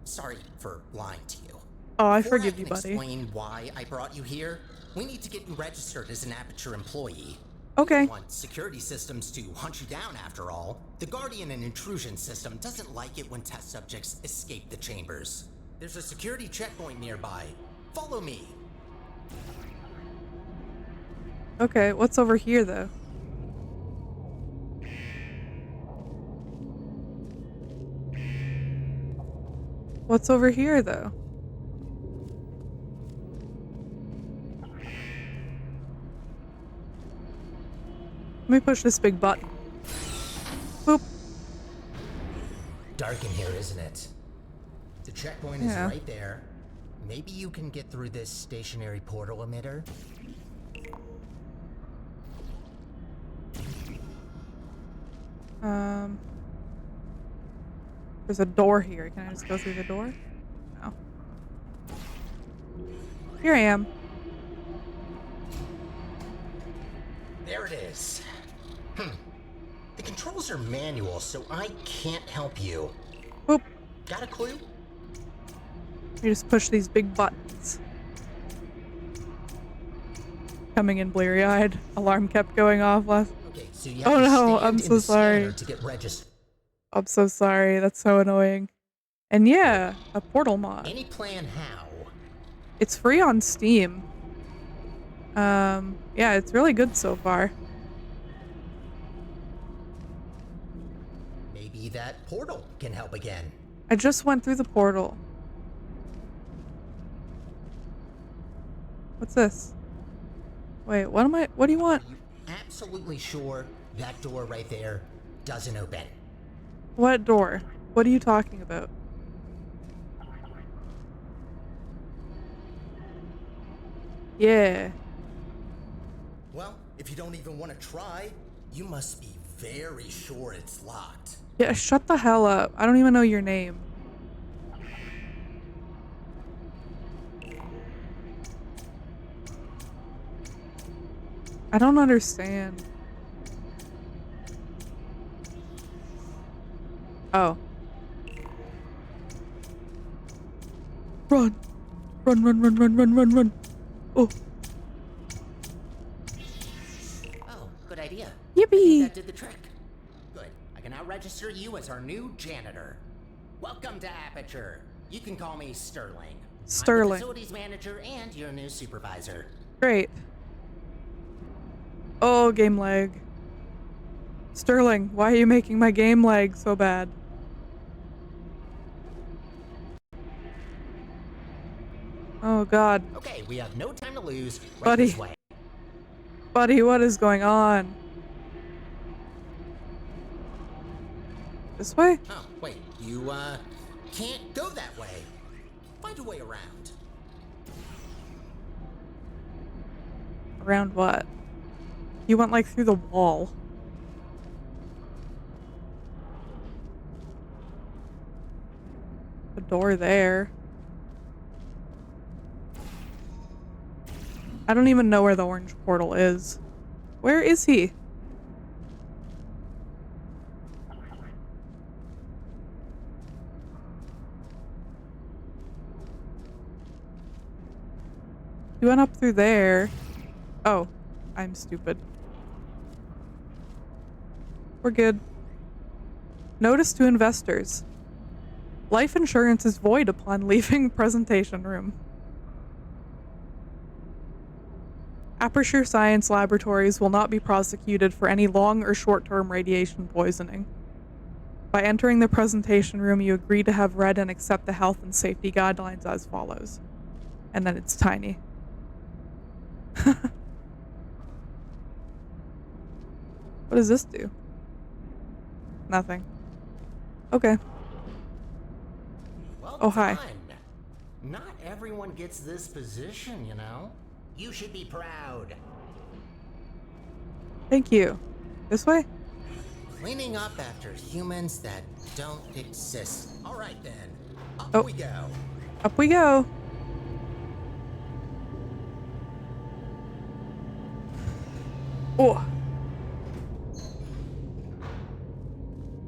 Sorry for lying to you. Oh, I Before forgive you, can buddy. explain why I brought you here, we need to get you registered as an Aperture employee. Okay. We don't want security systems to hunt you down after all. The Guardian and Intrusion system doesn't like it when test subjects escape the chambers. There's a security checkpoint nearby. Follow me. Okay, what's over here, though? What's over here, though? Let me push this big button. Boop. Dark in here, isn't it? The checkpoint Yeah. is right there. Maybe you can get through this stationary portal emitter? There's a door here. Can I just go through the door? No. Here I am. There it is. The controls are manual, so I can't help you. Whoop. Got a clue? You just push these big buttons. Coming in bleary-eyed. Alarm kept going off last. Okay, so you have Oh to no, stand I'm in so the sorry. scanner to get registered. I'm so sorry. That's so annoying. And yeah, a portal mod. Any plan how? It's free on Steam. Yeah, it's really good so far. Maybe that portal can help again. I just went through the portal. What's this? Wait, what do you want? Are you absolutely sure that door right there doesn't open? What door? What are you talking about? Yeah. Well, if you don't even want to try, you must be very sure it's locked. Yeah, shut the hell up. I don't even know your name. I don't understand. Oh. Run. Run, run, run, run, run, run, run. Oh. Oh, good idea. Yippee. That did the trick. Good. I can now register you as our new janitor. Welcome to Aperture. You can call me Sterling. I'm the Sterling. facilities manager and your new supervisor. Great. Oh, game lag. Sterling, why are you making my game lag so bad? Oh god. Okay, we have no time to lose. Right Buddy. this way. Buddy, what is going on? This way? Oh, wait. You, can't go that way. Find a way around. Around what? You went like through the wall. The door there. I don't even know where the orange portal is. Where is he? He went up through there. Oh, I'm stupid. We're good. Notice to investors. Life insurance is void upon leaving presentation room. Aperture Science Laboratories will not be prosecuted for any long or short-term radiation poisoning. By entering the presentation room, you agree to have read and accept the health and safety guidelines as follows. And then it's tiny. What does this do? Nothing. Okay. Well Oh, hi. done. Not everyone gets this position, you know? You should be proud. Thank you. This way? Cleaning up after humans that don't exist. All right then. Up Oh. we go. Up we go. Oh.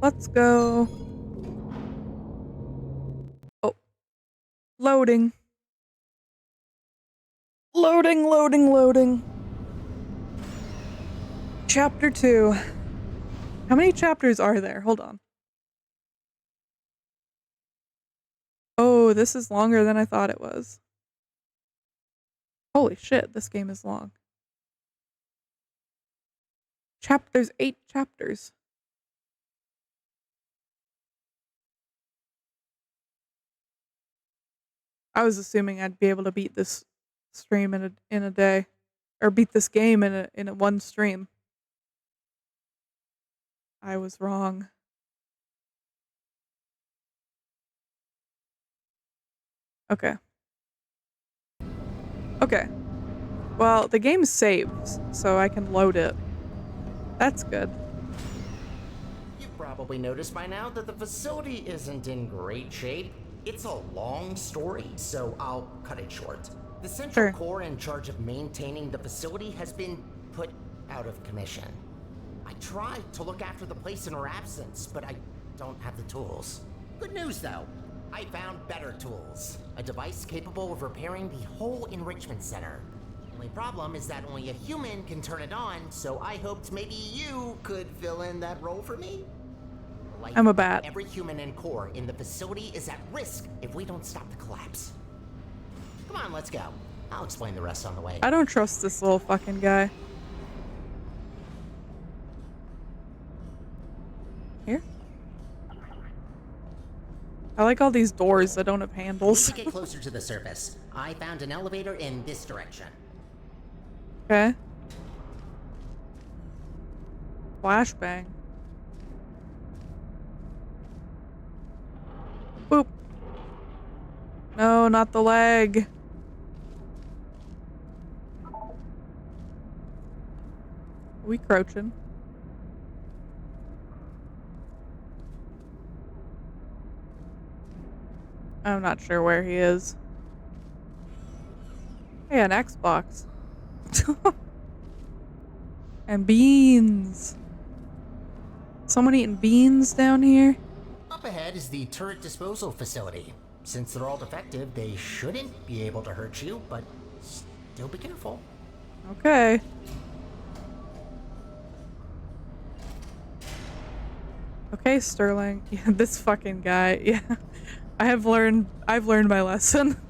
Let's go. Oh. Loading. Loading, loading, loading. Chapter 2. How many chapters are there? Hold on. Oh, this is longer than I thought it was. Holy shit, this game is long. There's 8 chapters. I was assuming I'd be able to beat this stream in a day, or beat this game in a one stream. I was wrong. Okay. Okay. Well, the game saves, so I can load it. That's good. You've brought probably noticed by now that the facility isn't in great shape. It's a long story, so I'll cut it short. The central Sure. core in charge of maintaining the facility has been put out of commission. I tried to look after the place in her absence, but I don't have the tools. Good news though, I found better tools. A device capable of repairing the whole enrichment center. Only problem is that only a human can turn it on, so I hoped maybe you could fill in that role for me. Like, I'm a bat. every human and core in the facility is at risk if we don't stop the collapse. Come on, let's go. I'll explain the rest on the way. I don't trust this little fucking guy. Here? I like all these doors that don't have We need handles. to get closer to the surface. I found an elevator in this direction. Okay. Flashbang. Boop. No, not the leg. We crouching. I'm not sure where he is. Hey, an Xbox. And beans. Someone eating beans down here? Up ahead is the turret disposal facility. Since they're all defective, they shouldn't be able to hurt you, but still be careful. Okay. Okay, Sterling. Yeah, this fucking guy. Yeah. I've learned my lesson.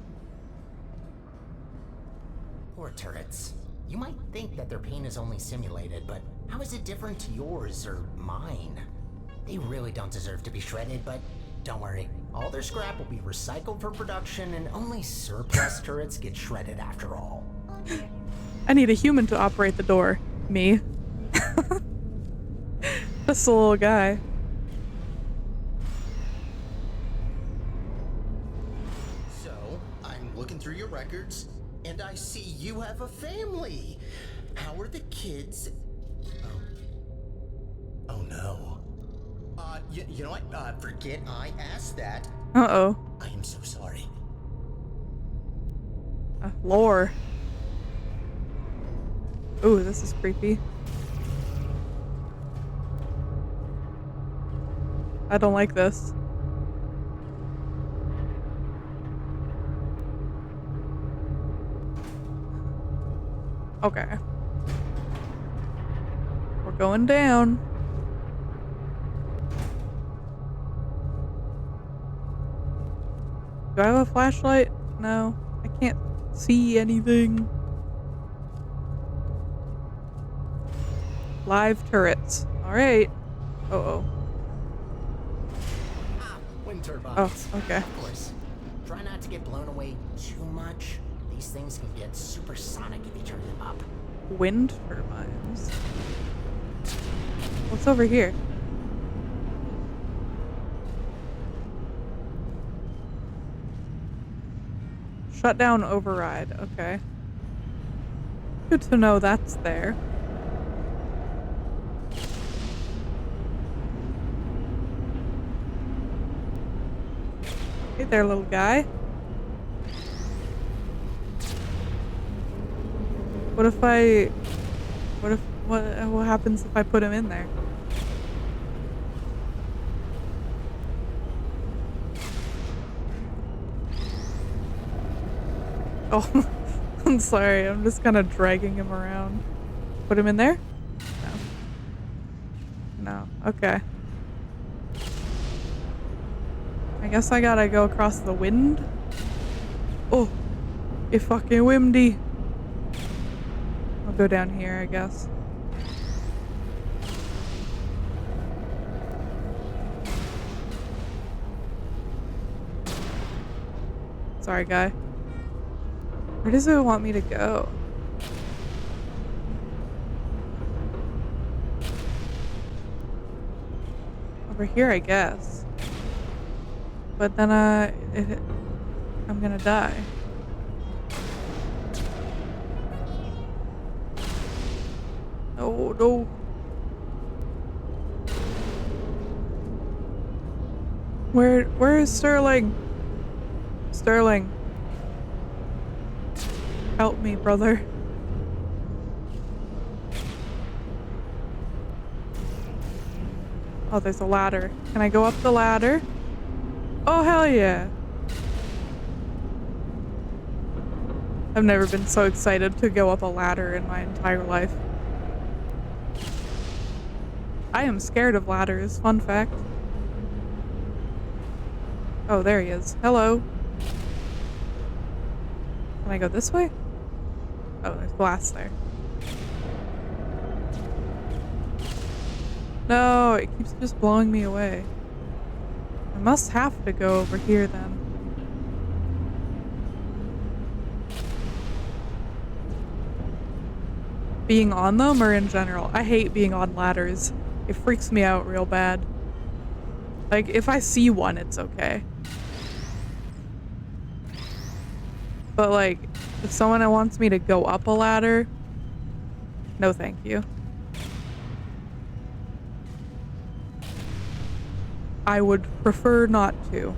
Poor turrets. You might think that their pain is only simulated, but how is it different to yours or mine? They really don't deserve to be shredded, but don't worry. All their scrap will be recycled for production, and only surplus turrets get shredded after all. I need a human to operate the door. Me. Just a little guy. So, I'm looking through your records, and I see you have a family. How are the kids? Oh no. You know what? Forget I asked that. Uh-oh. I am so sorry. Lore. Ooh, this is creepy. I don't like this. Okay. We're going down. Do I have a flashlight? No. I can't see anything. Live turrets. Alright. Uh-oh. Wind turbines. Oh, okay. Of course. Try not to get blown away too much. These things can get supersonic if you turn them up. Wind turbines. What's over here? Shut down override. Okay. Good to know that's there. Hey there, little guy. What if what happens if I put him in there? Oh, I'm sorry. I'm just kind of dragging him around. Put him in there? No. No. Okay. I guess I gotta go across the wind. Oh, it's fucking windy. I'll go down here, I guess. Sorry, guy. Where does it want me to go? Over here, I guess. But then, I'm gonna die. No, no. Where is Sterling? Sterling. Help me, brother. Oh, there's a ladder. Can I go up the ladder? Oh, hell yeah. I've never been so excited to go up a ladder in my entire life. I am scared of ladders, fun fact. Oh, there he is. Hello. Can I go this way? Oh, there's glass there. No, it keeps just blowing me away. I must have to go over here then. Being on them or in general? I hate being on ladders. It freaks me out real bad. Like, if I see one, it's okay. But like, if someone wants me to go up a ladder, no thank you. I would prefer not to.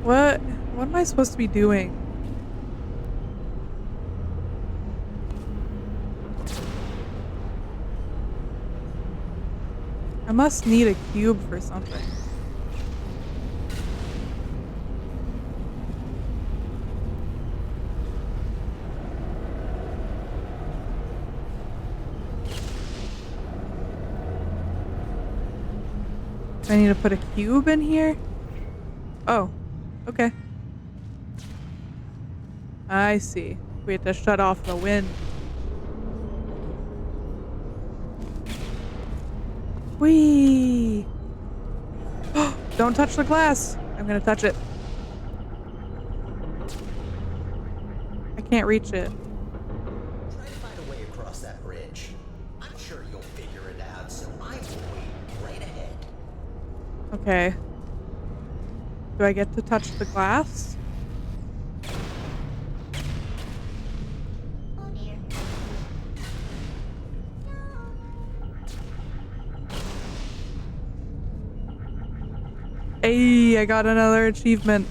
What am I supposed to be doing? I must need a cube for something. Do I need to put a cube in here? Oh, okay. I see. We have to shut off the wind. Whee! Don't touch the glass! I'm gonna touch it. I can't reach it. Try to find a way across that bridge. I'm sure you'll figure it out, so I will wait right ahead. Okay. Do I get to touch the glass? Hey, I got another achievement.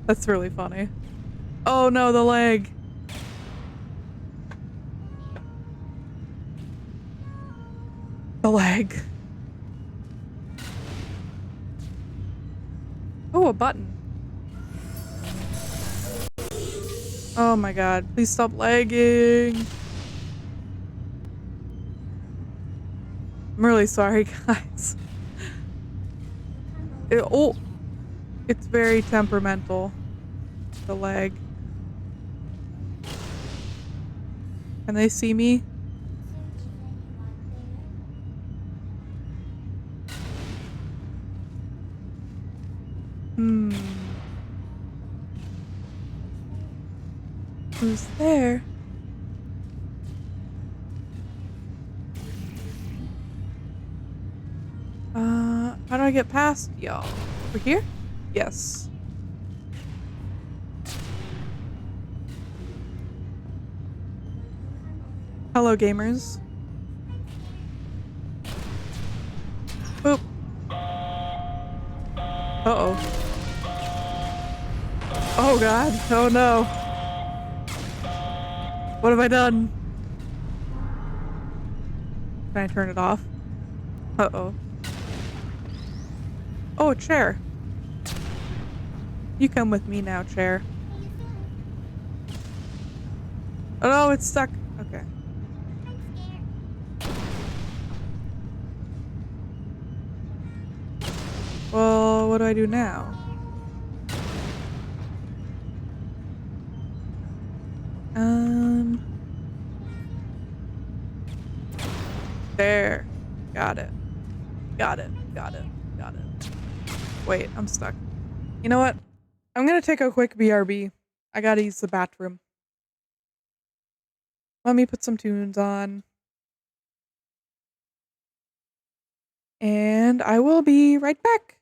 That's really funny. Oh no, the leg. The leg. Oh, a button. Oh my god, please stop lagging. I'm really sorry, guys. It's very temperamental. The lag. Can they see me? Who's there? How do I get past y'all? Over here? Yes. Hello, gamers. Boop. Uh-oh. Oh god. Oh no. What have I done? Can I turn it off? Uh-oh. Oh, a chair. You come with me now, chair. Oh no, it's stuck. Okay. Well, what do I do now? There. Got it. Got it. Got it. Got it. Wait, I'm stuck. You know what? I'm gonna take a quick BRB. I gotta use the bathroom. Let me put some tunes on. And I will be right back.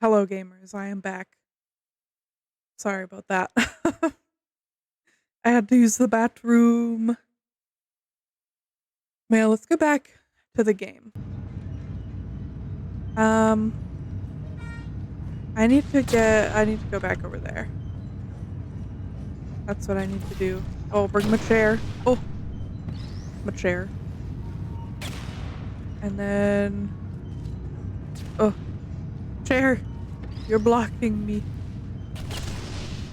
Hello, gamers. I am back. Sorry about that. I had to use the bathroom. Man, let's go back to the game. I need to go back over there. That's what I need to do. Oh, bring my chair. Oh, my chair. And then, oh, chair, you're blocking me.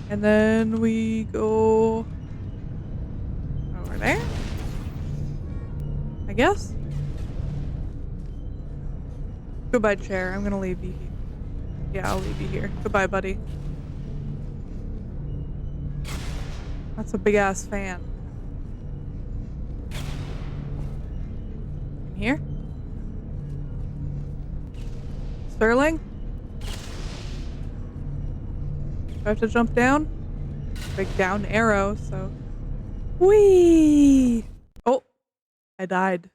And then we go over there, I guess. Goodbye, chair. I'm gonna leave you here. Yeah, I'll leave you here. Goodbye, buddy. That's a big ass fan. In here? Sterling? Do I have to jump down? Big down arrow, so. Whee! Oh, I died.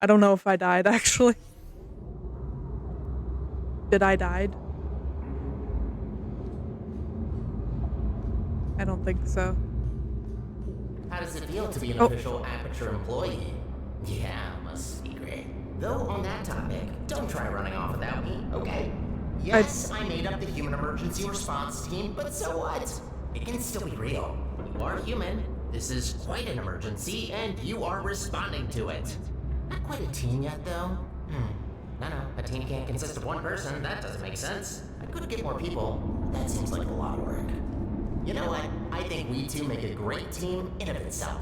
I don't know if I died, actually. Did I died? I don't think so. How does it feel to be an official Aperture employee? Yeah, must be great. Though on that topic, don't try running off without me, okay? Yes, I made up the human emergency response team, but so what? It can still be real. You are human. This is quite an emergency, and you are responding to it. Not quite a team yet, though. No, a team can't consist of one person. That doesn't make sense. I could get more people. That seems like a lot of work. You know what? I think we two make a great team in of itself.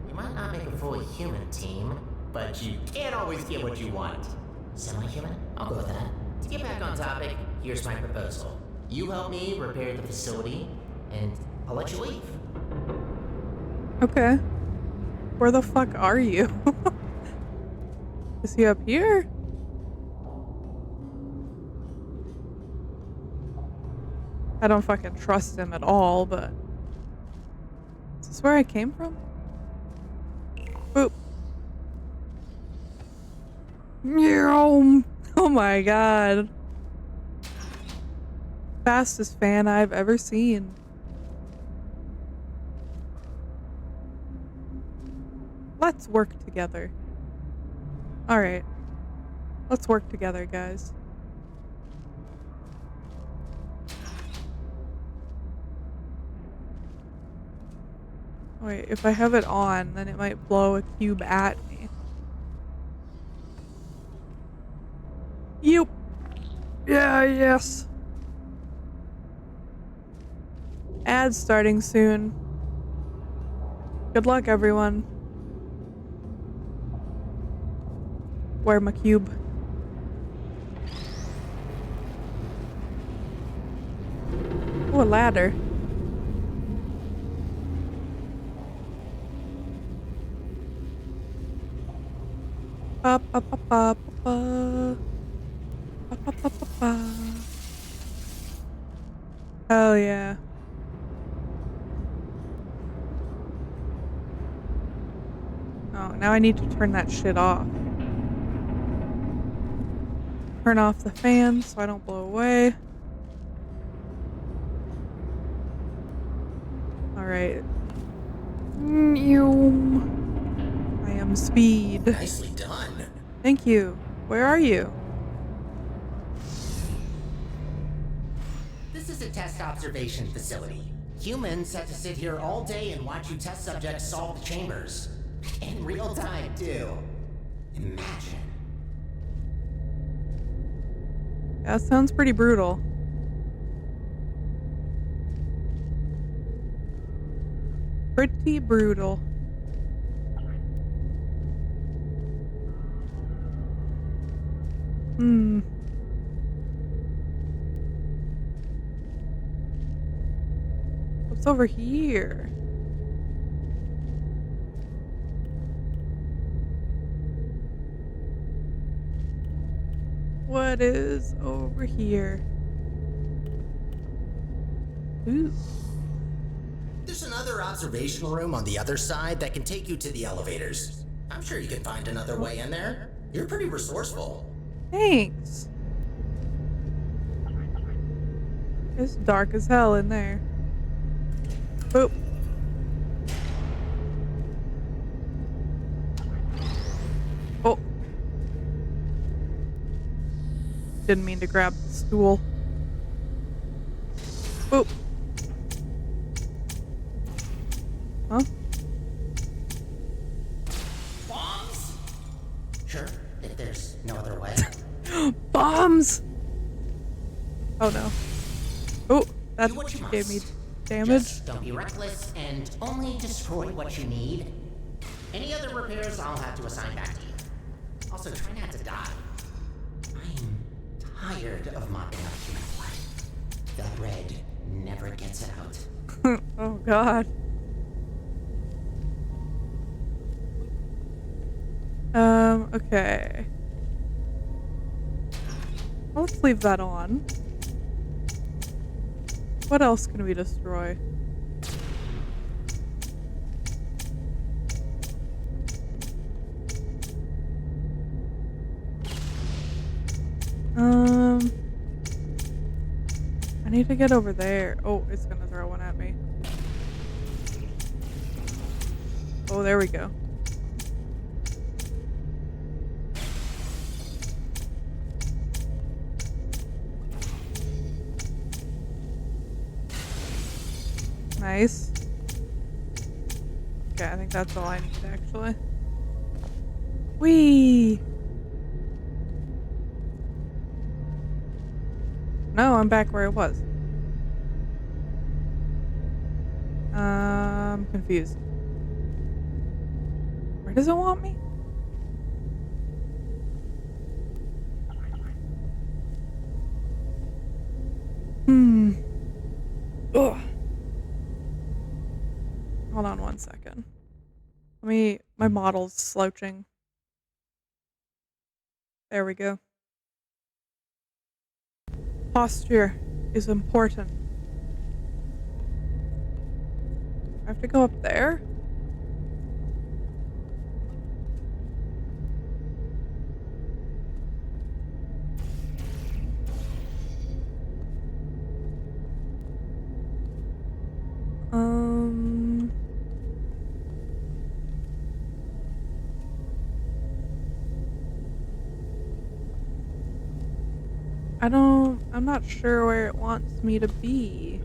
We might not make a fully human team, but you can't always get what you want. Semi-human? I'll go with that. To get back on topic, here's my proposal. You help me repair the facility, and I'll let you leave. Okay. Where the fuck are you? Is he up here? I don't fucking trust him at all, but... Is this where I came from? Boop. Meow. Oh my god. Fastest fan I've ever seen. Let's work together. Alright. Let's work together, guys. Wait, if I have it on, then it might blow a cube at me. Yup. Yeah, yes. Ad starting soon. Good luck, everyone. Where my cube? Oh, a ladder. Ba, ba, ba, ba, ba. Ba, ba, ba, ba, ba. Hell yeah. Oh, now I need to turn that shit off. Turn off the fan so I don't blow away. Alright. I am speed. Nicely done. Thank you. Where are you? This is a test observation facility. Humans have to sit here all day and watch you test subjects solve the chambers. In real time, too. Imagine. That sounds pretty brutal. Pretty brutal. What's over here? What is over here? Ooh. There's another observation room on the other side that can take you to the elevators. I'm sure you can find another way in there. You're pretty resourceful. Thanks. It's dark as hell in there. Boop. Oh. Didn't mean to grab the stool. Boop. Huh? Bombs? Sure, if there's no other way. Bombs! Oh no. Oh, that Do what you gave me must. damage. Just don't be reckless and only destroy what you need. Any other repairs I'll have to assign back to you. Also, try not to die. I'm tired of mopping up human blood. That red never gets out. Oh god. Okay. Well, let's leave that on. What else can we destroy? I need to get over there. Oh, it's gonna throw one at me. Oh, there we go. Nice. Okay, I think that's all I need actually. Whee! No, I'm back where I was. I'm confused. Where does it want me? Ugh. Hold on one second. My model's slouching. There we go. Posture is important. I have to go up there? I'm not sure where it wants me to be.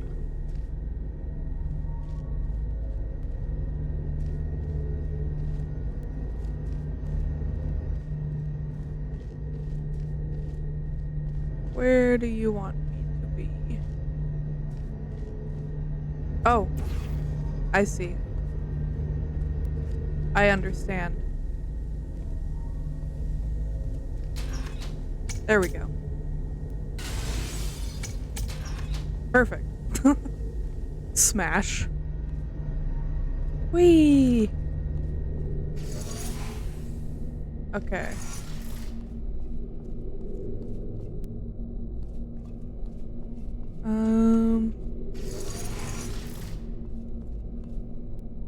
Where do you want me to be? Oh, I see. I understand. There we go. Perfect. Smash. Whee! Okay.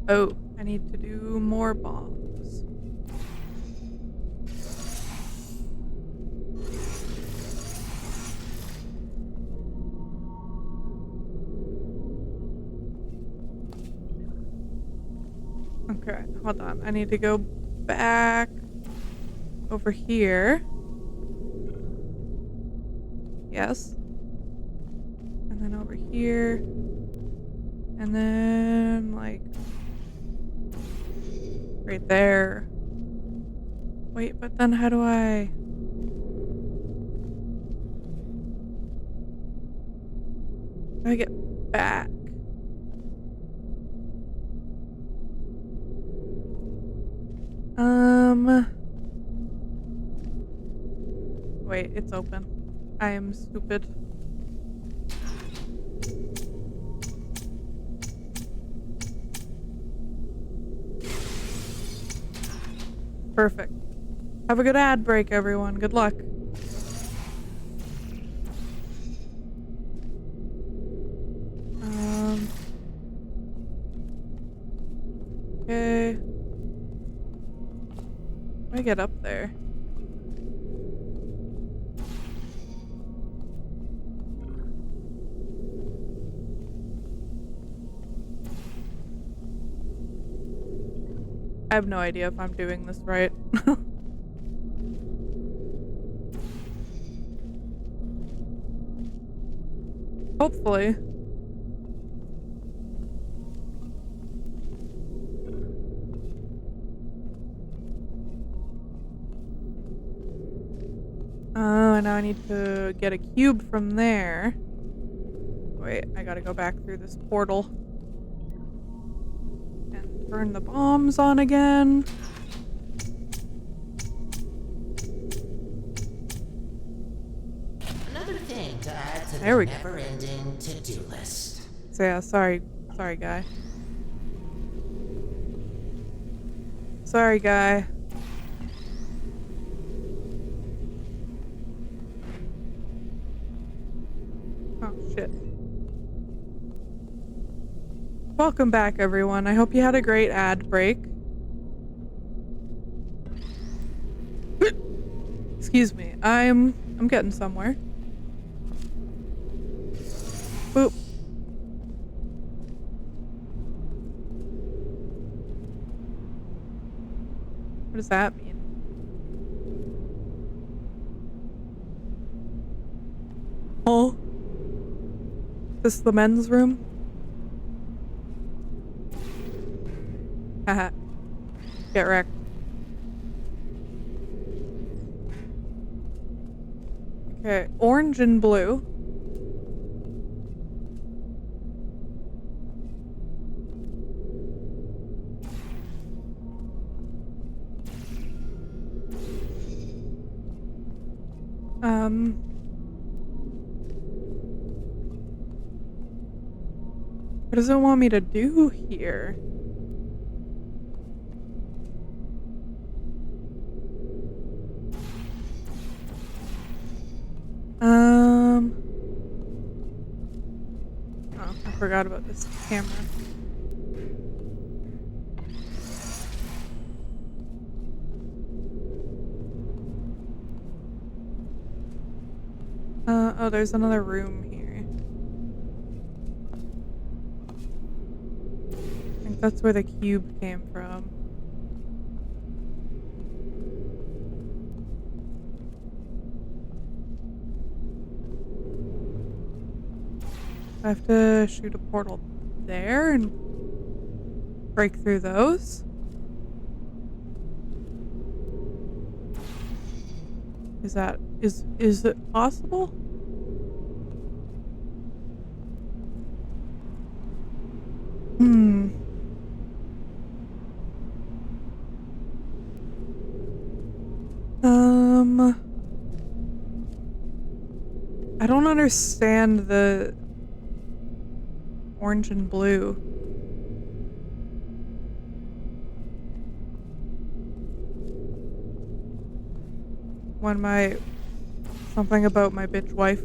Oh, I need to do more bombs. Okay, hold on. I need to go back over here. Yes. And then over here. And then, like, right there. Wait, but then how do I get back? Wait, it's open. I am stupid. Perfect. Have a good ad break, everyone. Good luck. Okay. Let me get up there. I have no idea if I'm doing this right. Hopefully. Oh, now I need to get a cube from there. Wait, I gotta go back through this portal. And turn the bombs on again. Another thing to add to There the we go. never-ending to-do list. So yeah, sorry guy. Sorry guy. Oh shit. Welcome back everyone. I hope you had a great ad break. Excuse me. I'm getting somewhere. Boop. What does that mean? Oh. This is the men's room? Haha. Get wrecked. Okay, orange and blue. What does it want me to do here? Oh, I forgot about this camera. Oh, there's another room here. I think that's where the cube came from. I have to shoot a portal there and break through those. Is it possible? I don't understand the orange and blue. Something about my bitch wife.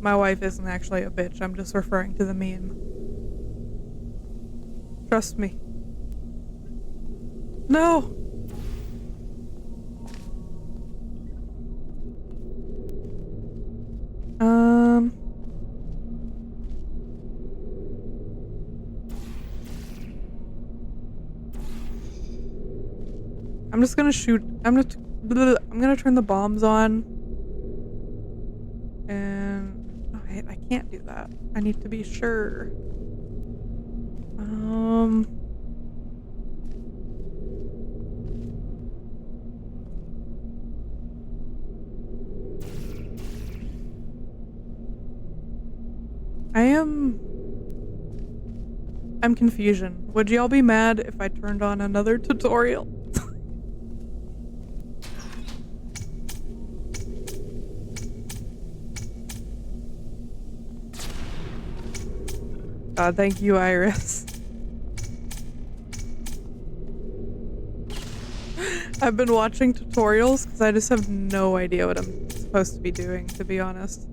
My wife isn't actually a bitch, I'm just referring to the meme. Trust me. No! I'm just gonna shoot. I'm gonna turn the bombs on. And oh, wait, I can't do that. I need to be sure. I'm confusion. Would y'all be mad if I turned on another tutorial? God, thank you, Iris. I've been watching tutorials because I just have no idea what I'm supposed to be doing, to be honest.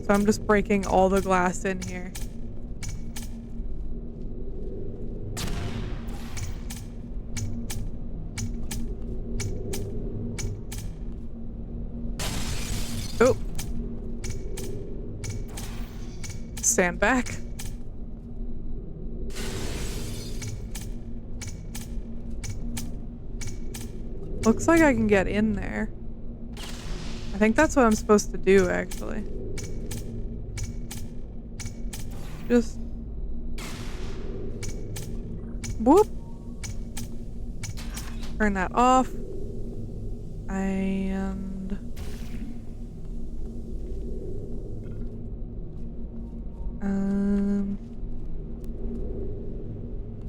So I'm just breaking all the glass in here. Oh. Looks like I can get in there. I think that's what I'm supposed to do, actually. Just... whoop! Turn that off. And...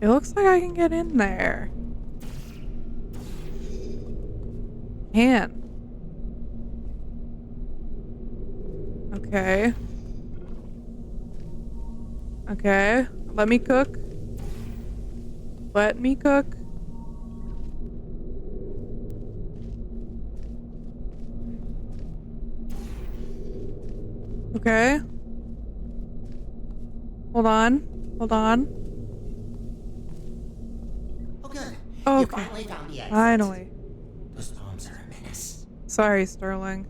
it looks like I can get in there. Can. Okay. Okay. Let me cook. Let me cook. Okay. Hold on. Hold on. Oh, good. Okay. You finally found the exit. Finally. Those bombs are a menace. Sorry, Sterling.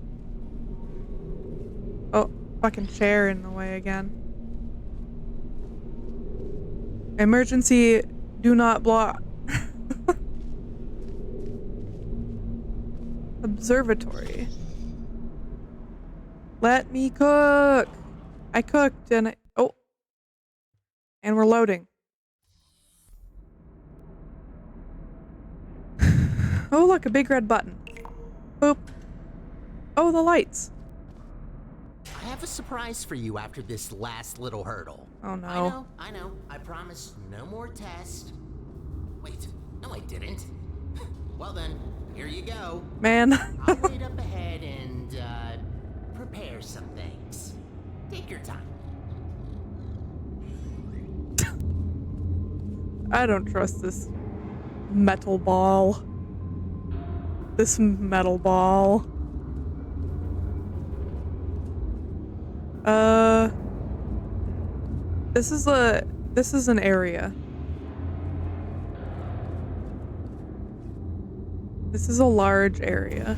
Oh, fucking chair in the way again. Emergency, do not block. Observatory. Let me cook. I cooked and oh. And we're loading. Oh, look, a big red button. Boop. Oh, the lights. I have a surprise for you after this last little hurdle. Oh, no. I know. I promised no more tests. Wait, no I didn't. Well then, here you go. Man. I'll wait up ahead and, prepare some things. Take your time. I don't trust this metal ball. This metal ball. This is an area. This is a large area.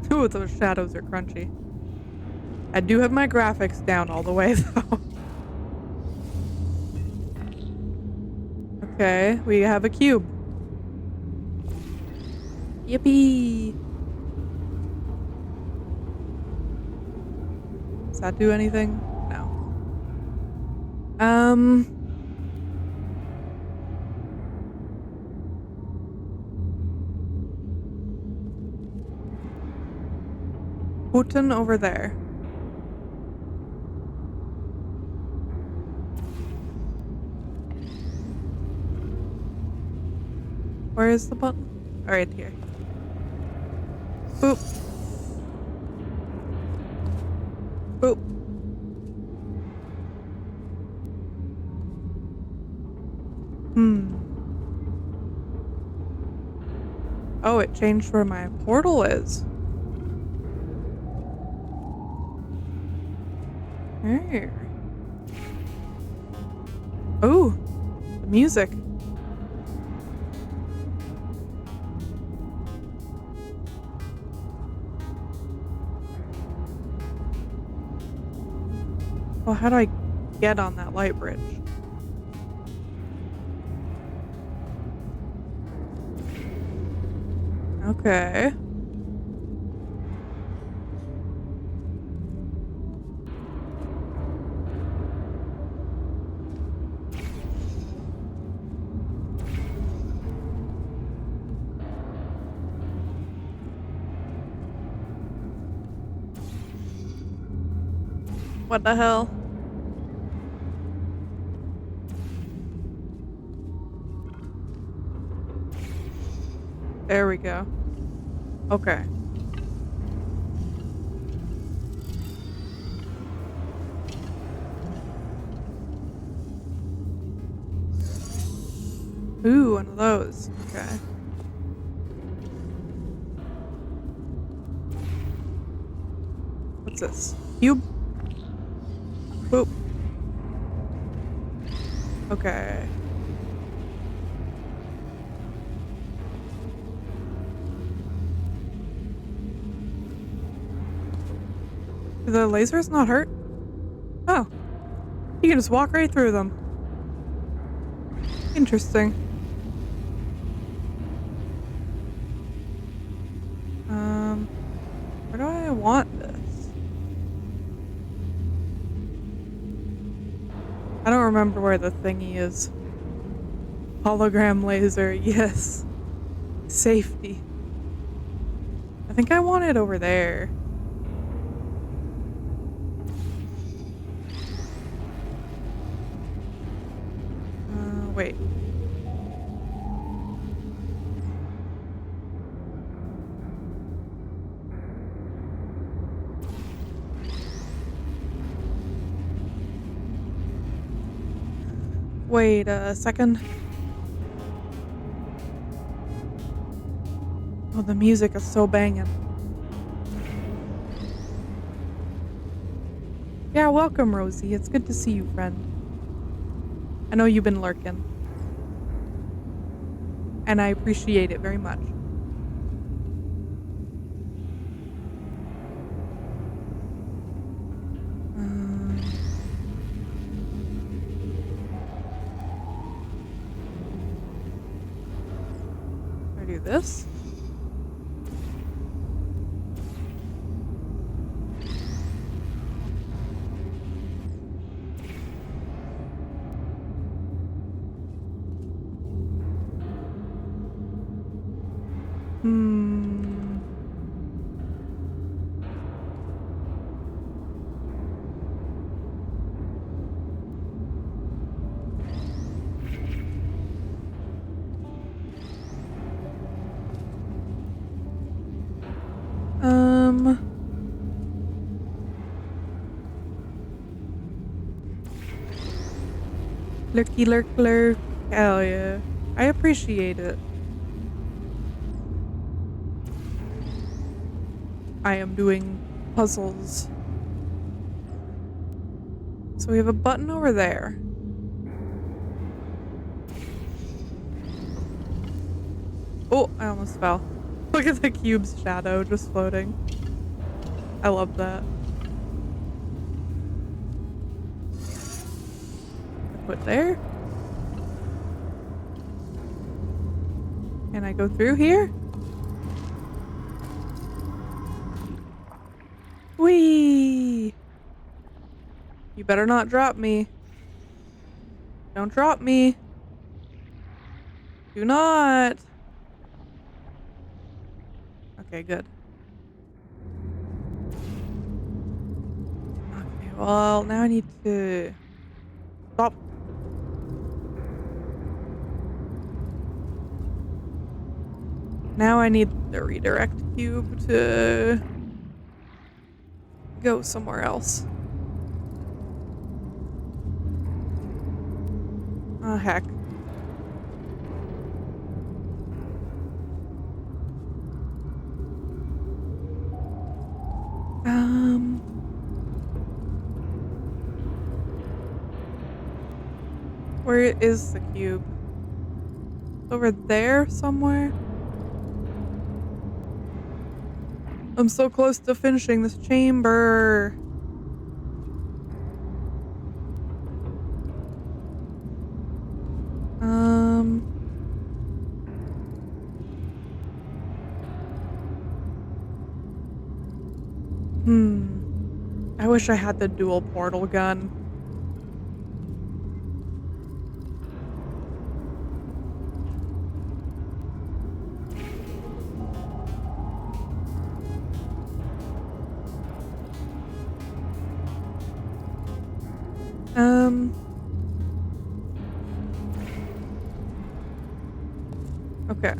Two of those shadows are crunchy. I do have my graphics down all the way though. Okay, we have a cube. Yippee! Does that do anything? No. Button over there. Where is the button? Oh, right here. Boop. Boop. Oh, it changed where my portal is. Here. Oh, the music. Well, how do I get on that light bridge? Okay. What the hell? There we go. Okay. Ooh, one of those. Okay. What's this? Cube? Boop. Okay. Do the lasers not hurt? Oh. You can just walk right through them. Interesting. Where do I want this? I don't remember where the thingy is. Hologram laser, yes. Safety. I think I want it over there. Wait. Wait a second. Oh, the music is so banging. Yeah, welcome, Rosie. It's good to see you, friend. I know you've been lurking. And I appreciate it very much. I do this. Lurky lurk lurk. Hell yeah. I appreciate it. I am doing puzzles. So we have a button over there. Oh, I almost fell. Look at the cube's shadow just floating. I love that. Put there. Can I go through here? Whee! You better not drop me. Don't drop me. Do not. Okay, good. Okay, well, now I need to stop. Now I need the redirect cube to go somewhere else. Oh, heck. Where is the cube? Over there somewhere? I'm so close to finishing this chamber. I wish I had the dual portal gun. Okay.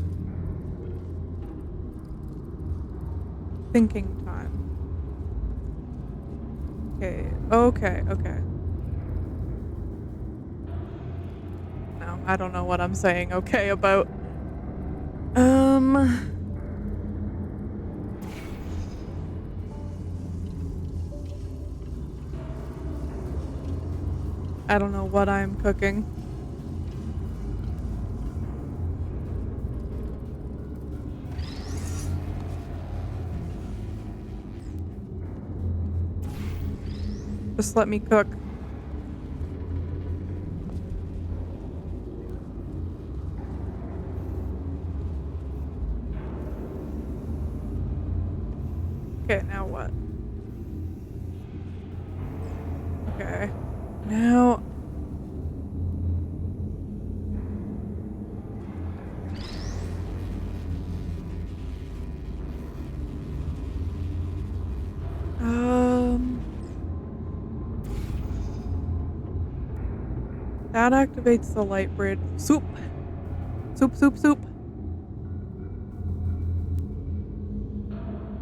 Thinking time. Okay. No, I don't know what I'm saying okay about. I don't know what I'm cooking. Just let me cook. Okay, now what? Okay. Now... That activates the light bridge. Soup! Soup, soup, soup!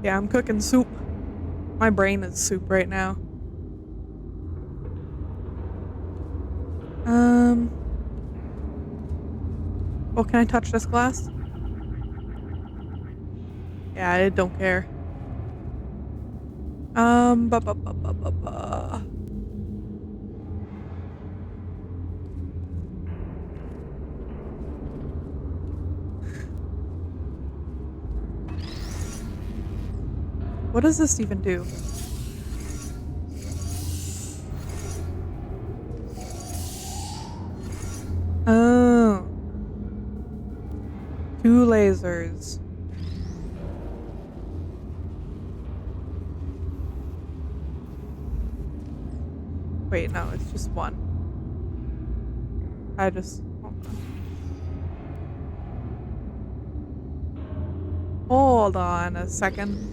Yeah, I'm cooking soup. My brain is soup right now. Oh, can I touch this glass? Yeah, I don't care. Ba ba ba ba ba ba. What does this even do? Oh. 2 lasers. Wait, no, it's just 1. I just... Hold on a second.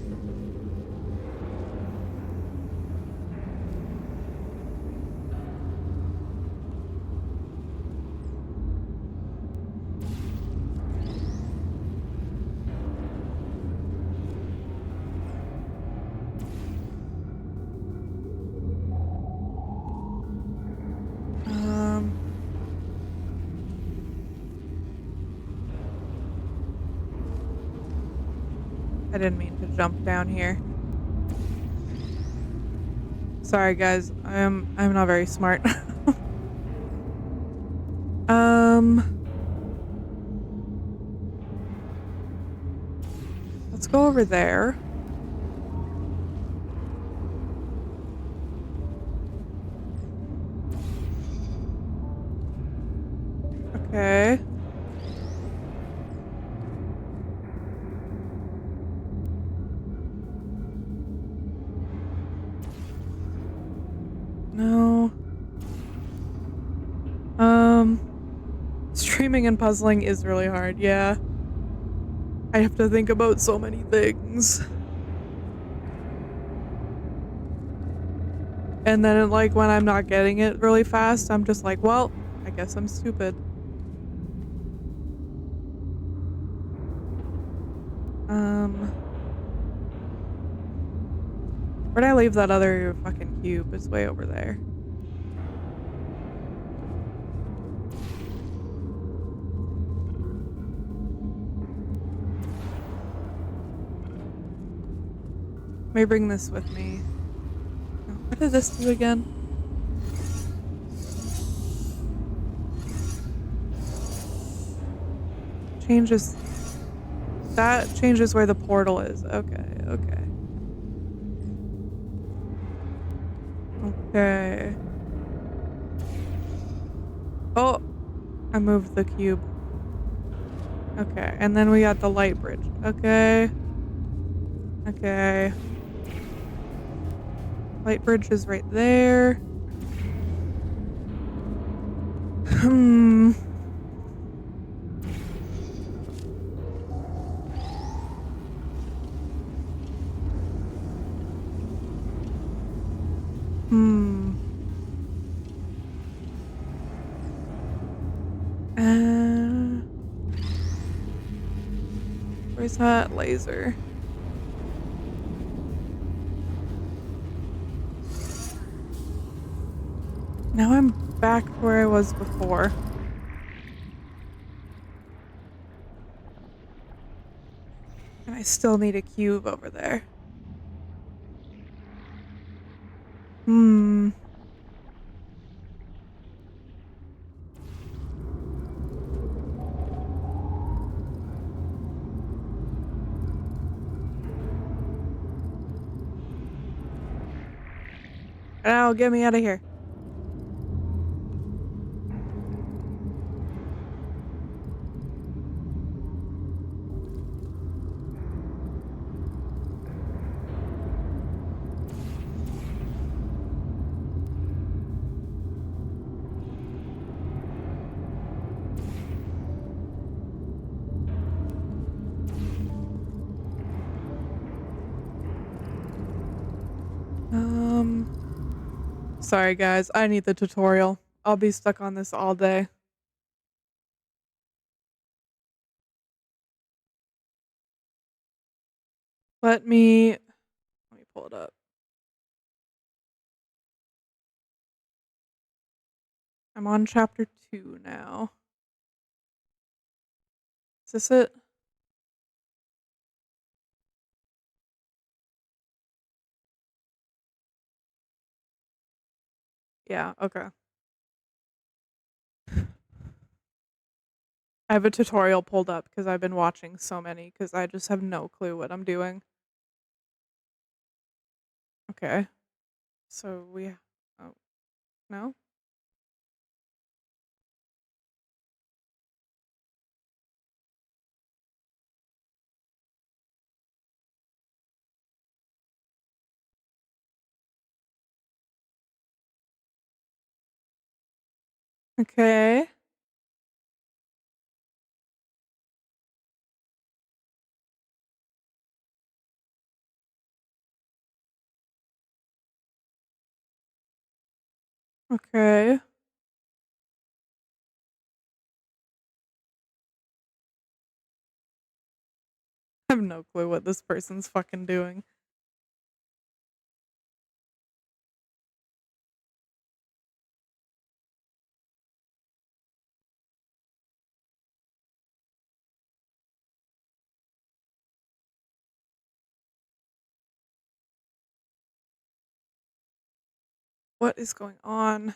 I didn't mean to jump down here. Sorry guys, I'm not very smart. Let's go over there. Okay. No. Streaming and puzzling is really hard, yeah. I have to think about so many things. And then, like, when I'm not getting it really fast, I'm just like, well, I guess I'm stupid. Where'd I leave that other fucking cube? It's way over there. May bring this with me. Oh, what did this do again? Changes. That changes where the portal is. Okay, okay. Okay. Oh! I moved the cube. Okay, and then we got the light bridge. Okay. Okay. Light bridge is right there. Hmm. Where's that laser? Now I'm back where I was before. And I still need a cube over there. Now get me out of here. Sorry guys, I need the tutorial. I'll be stuck on this all day. Let me pull it up. I'm on chapter 2 now. Is this it? Yeah, okay. I have a tutorial pulled up because I've been watching so many because I just have no clue what I'm doing. Okay. So oh, no? Okay. Okay. I have no clue what this person's fucking doing. What is going on?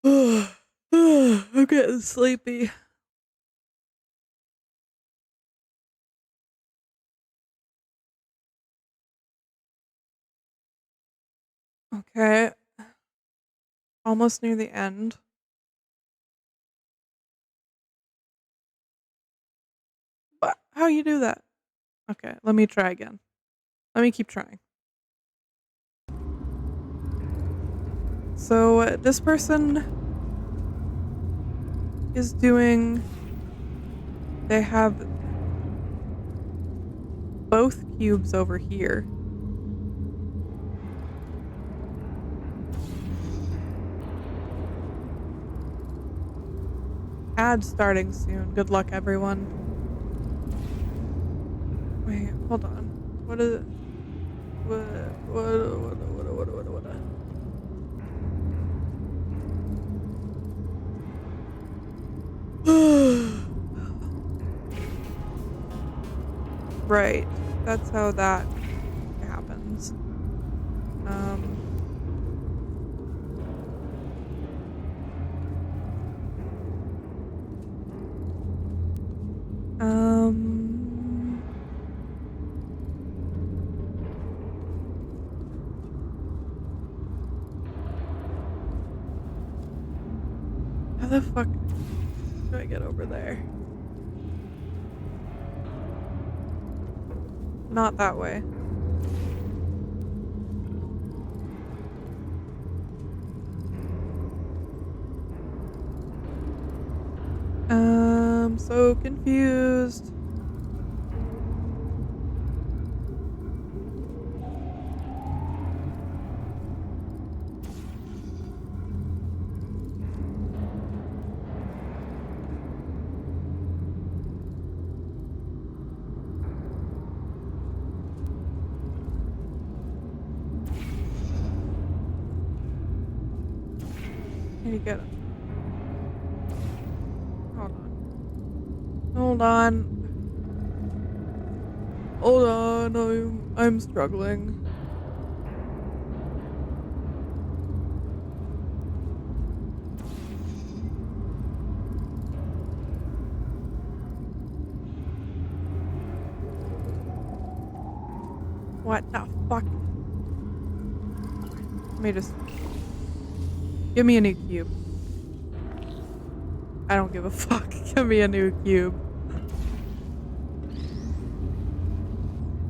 I'm getting sleepy. Okay. Almost near the end. But how you do that? Okay, let me try again. Let me keep trying. So this person is doing. They have both cubes over here. Ad starting soon. Good luck, everyone. Wait, hold on. What is it? What? Right. That's how that happens. Um. How the fuck do I get over there? Not that way. I'm so confused. Here you go. Hold on. Hold on. Hold on. I'm struggling. What the fuck? Let me just... Give me a new cube. I don't give a fuck. Give me a new cube.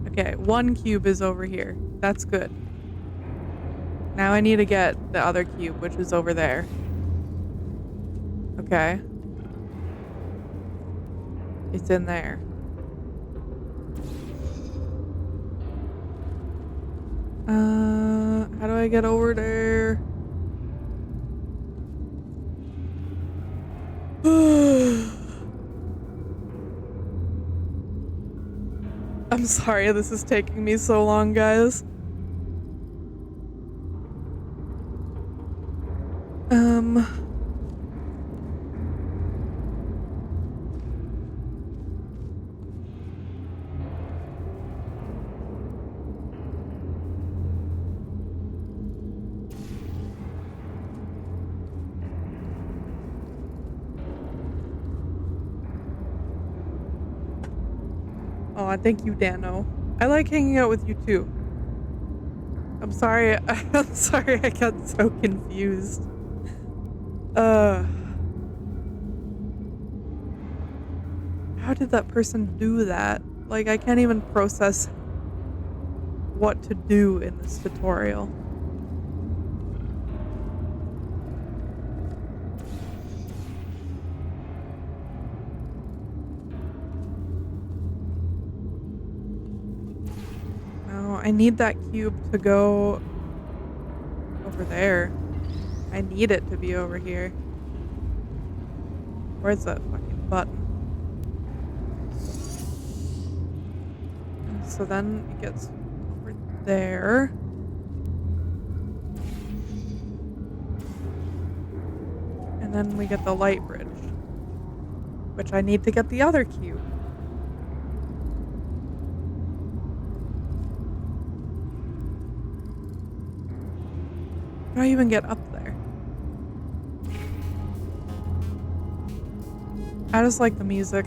Okay, one cube is over here. That's good. Now I need to get the other cube, which is over there. Okay. It's in there. How do I get over there? I'm sorry this is taking me so long, guys. Aw, thank you, Dano. I like hanging out with you too. I'm sorry. I'm sorry I got so confused. How did that person do that? Like, I can't even process what to do in this tutorial. No, I need that cube to go over there. I need it to be over here. Where's that fucking button? And so then it gets over there. And then we get the light bridge, which I need to get the other cube. How do I even get up there? I just like the music.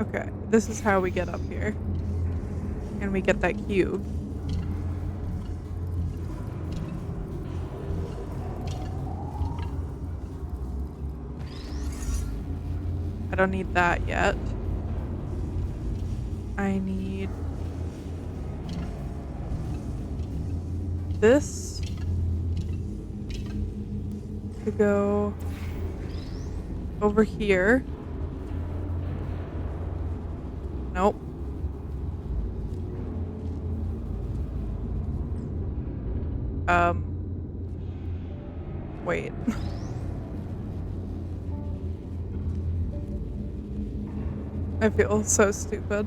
Okay, this is how we get up here. And we get that cube. I don't need that yet. I need this to go over here. Nope. Wait. I feel so stupid.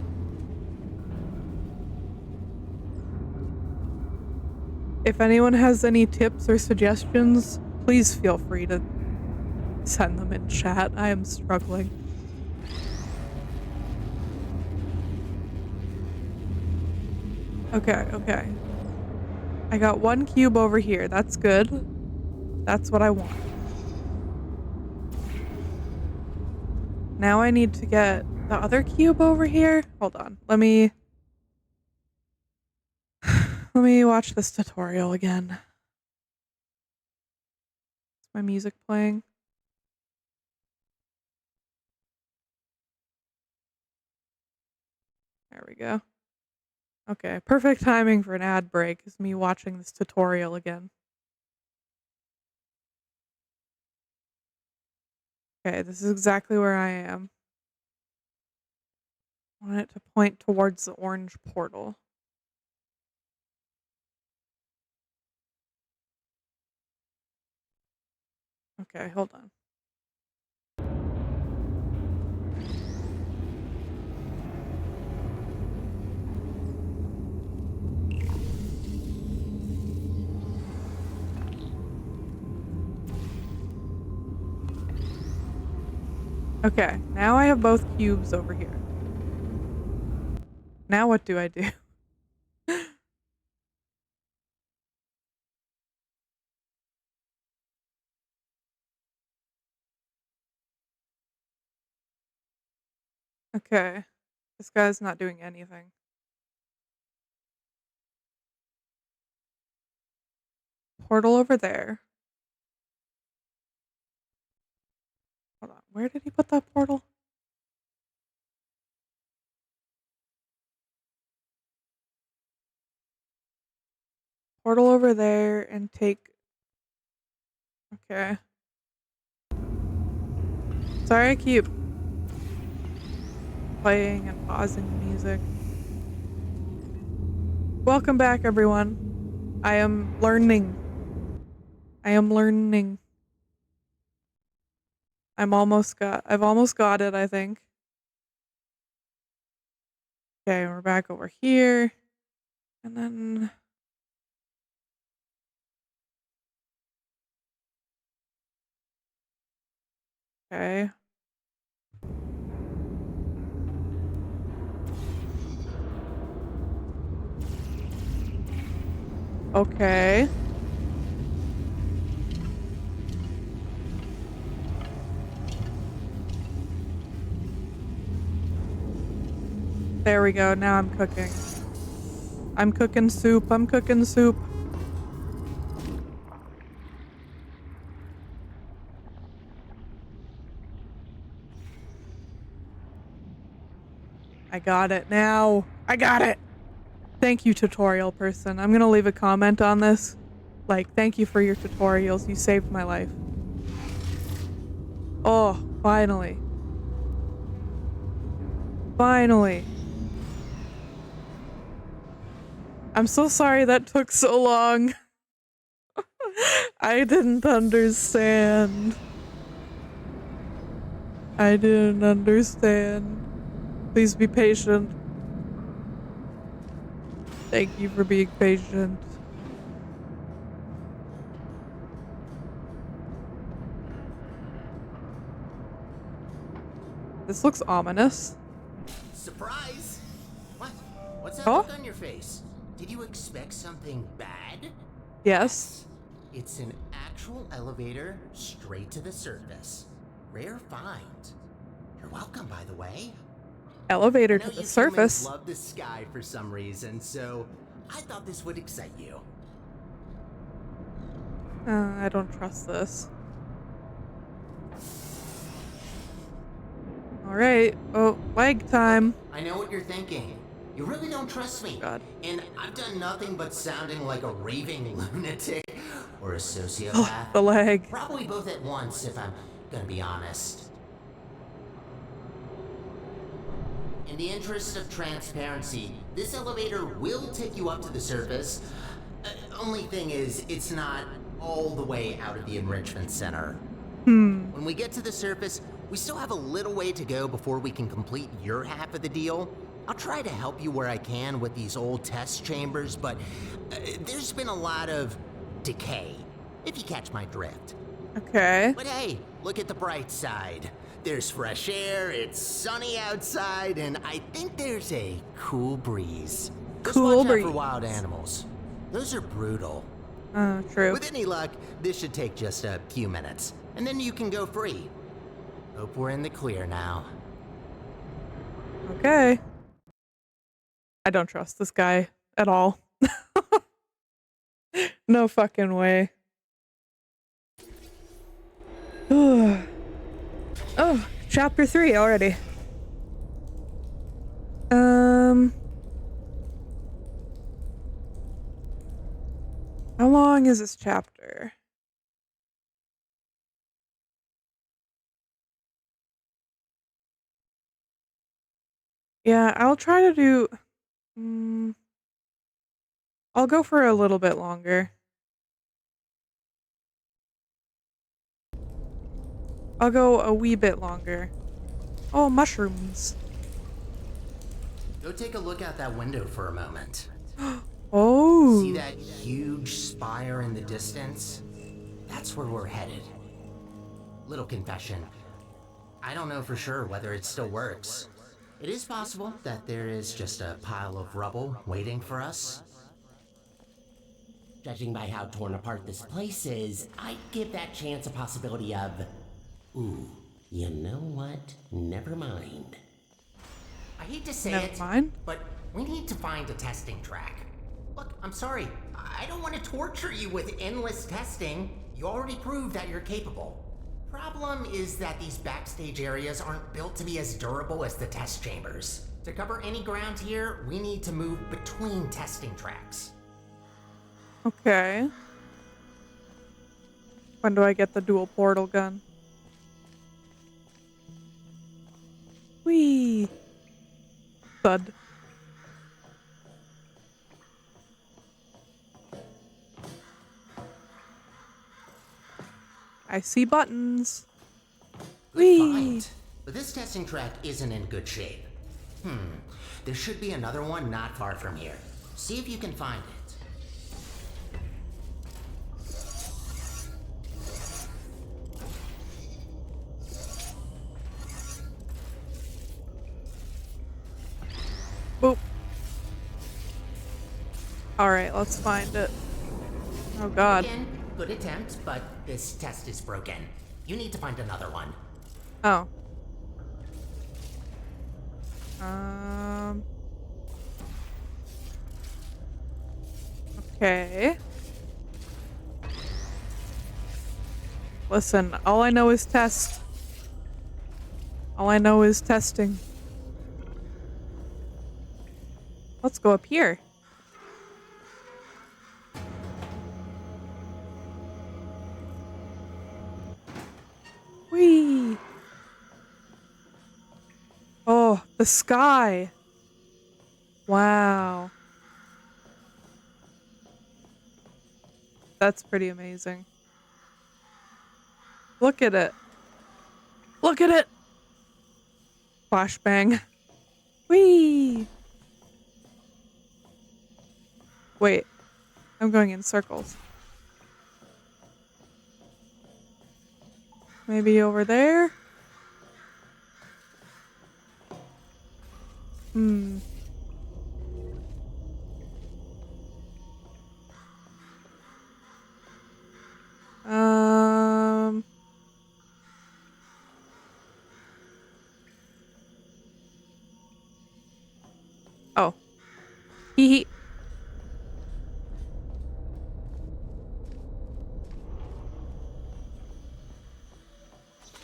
If anyone has any tips or suggestions, please feel free to send them in chat. I am struggling. Okay, okay. I got one cube over here. That's good. That's what I want. Now I need to get the other cube over here. Hold on. Let me watch this tutorial again. Is my music playing? There we go. Okay, perfect timing for an ad break is me watching this tutorial again. Okay, this is exactly where I am. I want it to point towards the orange portal. Okay, hold on. Okay, now I have both cubes over here. Now what do I do? Okay. This guy's not doing anything. Portal over there. Hold on. Where did he put that portal? Portal over there and take. Okay. Sorry, I keep playing and pausing the music. Welcome back, everyone. I am learning. I've almost got it, I think. Okay, we're back over here. And then okay. Okay. There we go. Now I'm cooking. I'm cooking soup. I'm cooking soup. I got it now. I got it. Thank you, tutorial person. I'm gonna leave a comment on this. Like, thank you for your tutorials. You saved my life. Oh, finally. Finally. I'm so sorry that took so long. I didn't understand. I didn't understand. Please be patient. Thank you for being patient. This looks ominous. Surprise! What? What's that Oh? look on your face? Did you expect something bad? Yes. It's an actual elevator straight to the surface. Rare find. You're welcome, by the way. Elevator I know to the you surface. humans love the sky for some reason, so I thought this would excite you. I don't trust this. Alright. Oh, leg time. I know what you're thinking. You really don't trust me. God. And I've done nothing but sounding like a raving lunatic or a Oh, sociopath. the leg. Probably both at once, if I'm gonna be honest. In the interest of transparency, this elevator will take you up to the surface. Only thing is, it's not all the way out of the enrichment center. When we get to the surface, we still have a little way to go before we can complete your half of the deal. I'll try to help you where I can with these old test chambers, but there's been a lot of decay, if you catch my drift. Okay. But hey, look at the bright side. There's fresh air, it's sunny outside, and I think there's a cool breeze. Just Cool watch out breeze. for wild animals. Those are brutal. True. With any luck, this should take just a few minutes, and then you can go free. Hope we're in the clear now. Okay. I don't trust this guy at all. No fucking way. Oh, chapter 3 already. How long is this chapter? Yeah, I'll try to do. I'll go for a little bit longer. I'll go a wee bit longer. Oh, mushrooms. Go take a look out that window for a moment. Oh. See that huge spire in the distance? That's where we're headed. Little confession. I don't know for sure whether it still works. It is possible that there is just a pile of rubble waiting for us. Judging by how torn apart this place is, I'd give that chance a possibility of... Ooh, you know what? Never mind. I hate to say Never it, mind. but we need to find a testing track. Look, I'm sorry. I don't want to torture you with endless testing. You already proved that you're capable. Problem is that these backstage areas aren't built to be as durable as the test chambers. To cover any ground here, we need to move between testing tracks. Okay. When do I get the dual portal gun? Whee! Thud. I see buttons. Good Whee! find. But this testing track isn't in good shape. There should be another one not far from here. See if you can find it. Boop. Alright, let's find it. Oh god. Again, good attempt, but this test is broken. You need to find another one. Oh. Okay. Listen, all I know is test. All I know is testing. Let's go up here. Whee! Oh, the sky. Wow. That's pretty amazing. Look at it. Look at it. Flashbang. Whee! Wait. I'm going in circles. Maybe over there? Um. Oh. Hee hee.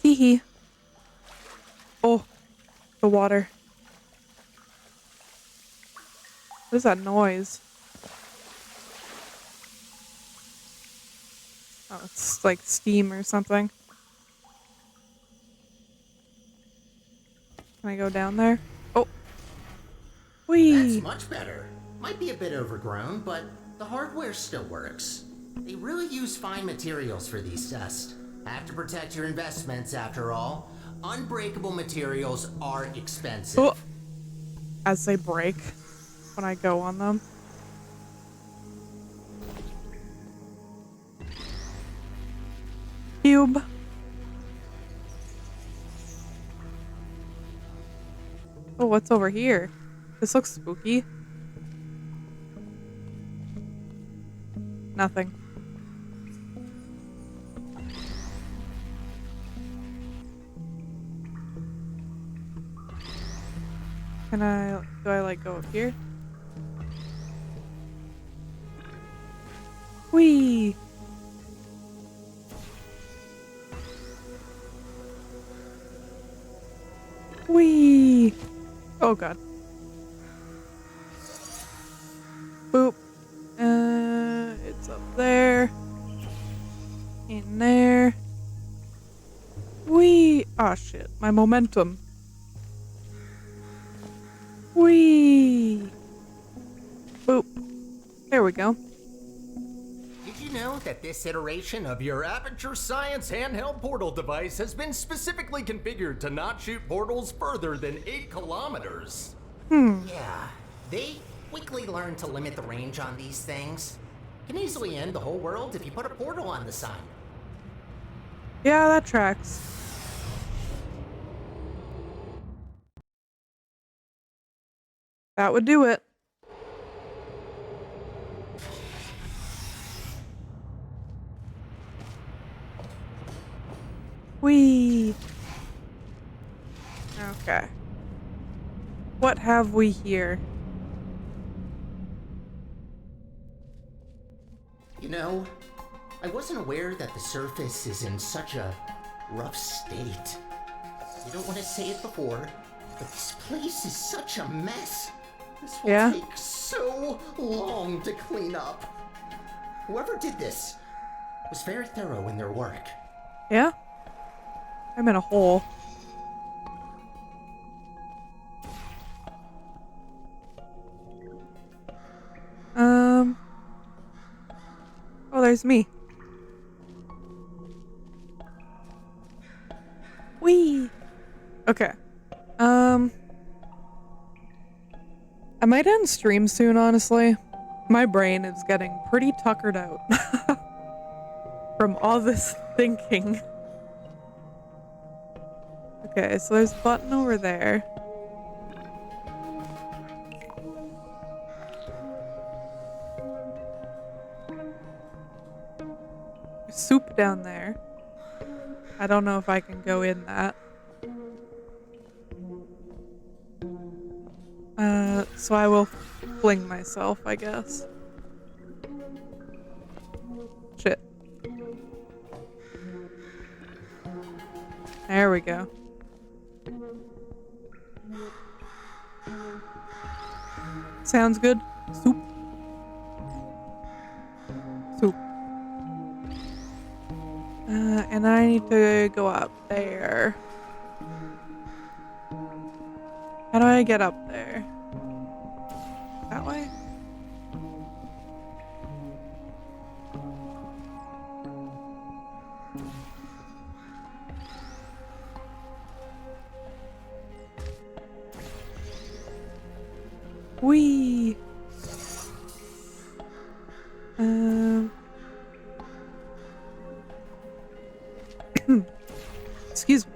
Hee hee. Oh. The water. What is that noise? Oh, it's like steam or something. Can I go down there? Oh. Whee! That's much better. Might be a bit overgrown, but the hardware still works. They really use fine materials for these tests. Have to protect your investments after all. Unbreakable materials are expensive. Oh. As they break when I go on them. Cube. Oh, what's over here? This looks spooky. Nothing. Do I like go up here? Whee! Whee! Oh god. Boop. It's up there. In there. Whee! Oh shit, my momentum. Whee! Boop. There we go. Did you know that this iteration of Your Aperture Science handheld portal device has been specifically configured to not shoot portals further than 8 kilometers. Yeah, they quickly learn to limit the range on these things. Can easily end the whole world if you put a portal on the sun. Yeah, that tracks. That would do it. Whee! Okay. What have we here? You know, I wasn't aware that the surface is in such a rough state. I don't want to say it before, but this place is such a mess. This will Yeah? take so long to clean up. Whoever did this was very thorough in their work. Yeah? I'm in a hole. Oh, there's me. Whee! Okay. I might end stream soon, honestly. My brain is getting pretty tuckered out from all this thinking. Okay, so there's a button over there. There's soup down there. I don't know if I can go in that. So I will fling myself, I guess. Shit. There we go. Sounds good. Soup. Soup. And I need to go up there. How do I get up there? That way? Whee! Excuse me.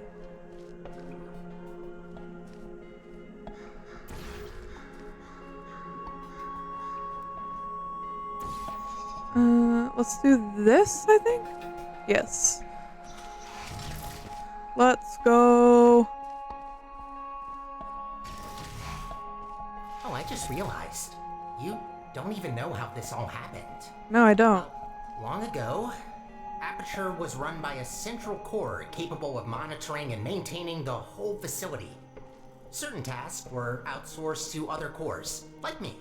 Let's do this, I think? Yes. Let's go. Oh, I just realized. You don't even know how this all happened. No, I don't. Long ago, Aperture was run by a central core capable of monitoring and maintaining the whole facility. Certain tasks were outsourced to other cores, like me.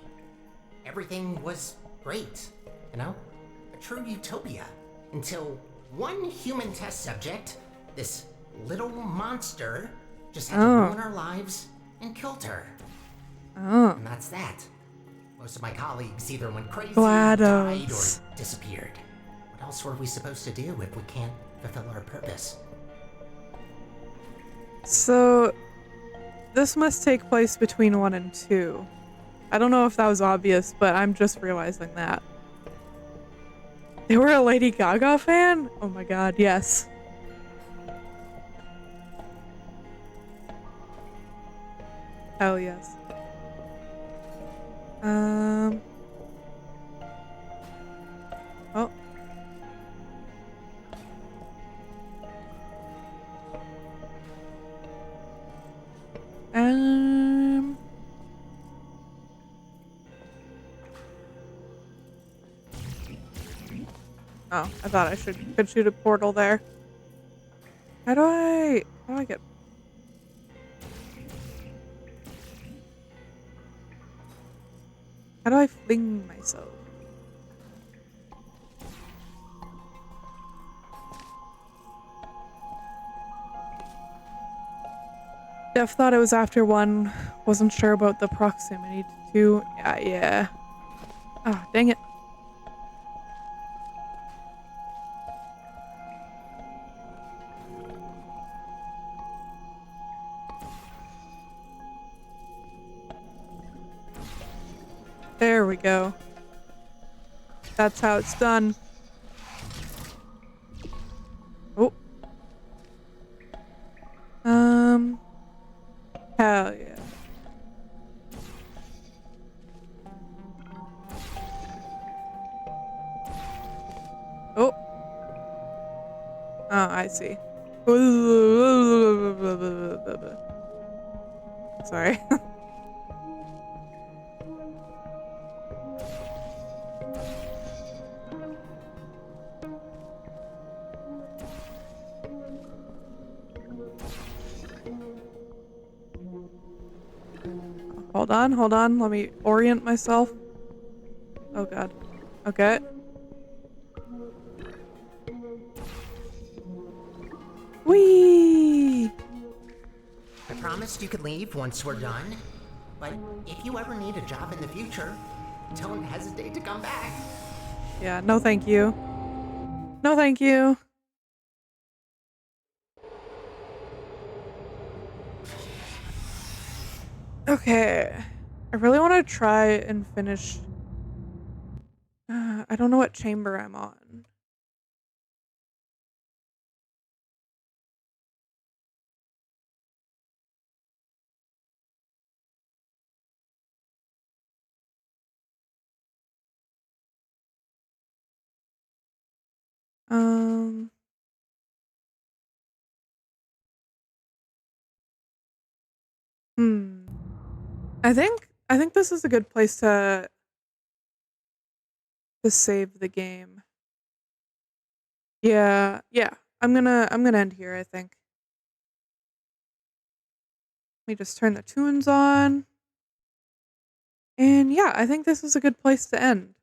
Everything was great, you know? A true utopia. Until one human test subject, this little monster, just had to ruin our lives and killed her. Oh. And that's that. Most of my colleagues either went crazy, GLaDOS. died, or disappeared. What else were we supposed to do if we can't fulfill our purpose? So, this must take place between 1 and 2. I don't know if that was obvious, but I'm just realizing that. They were a Lady Gaga fan? Oh my god, yes. Hell yes. Oh. Oh, I thought I could shoot a portal there. How do I get? How do I fling myself? Def thought it was after 1. Wasn't sure about the proximity to 2. Yeah. Ah, dang it. There we go. That's how it's done. Oh. Hell yeah. Oh. Oh, I see. Sorry. Hold on. Let me orient myself. Oh god. Okay. Whee! I promised you could leave once we're done. But if you ever need a job in the future, don't hesitate to come back. Yeah, no thank you. No thank you. Okay. I really want to try and finish. I don't know what chamber I'm on. Um. Hmm. I think this is a good place to save the game. Yeah. I'm gonna end here, I think. Let me just turn the tunes on. And yeah, I think this is a good place to end.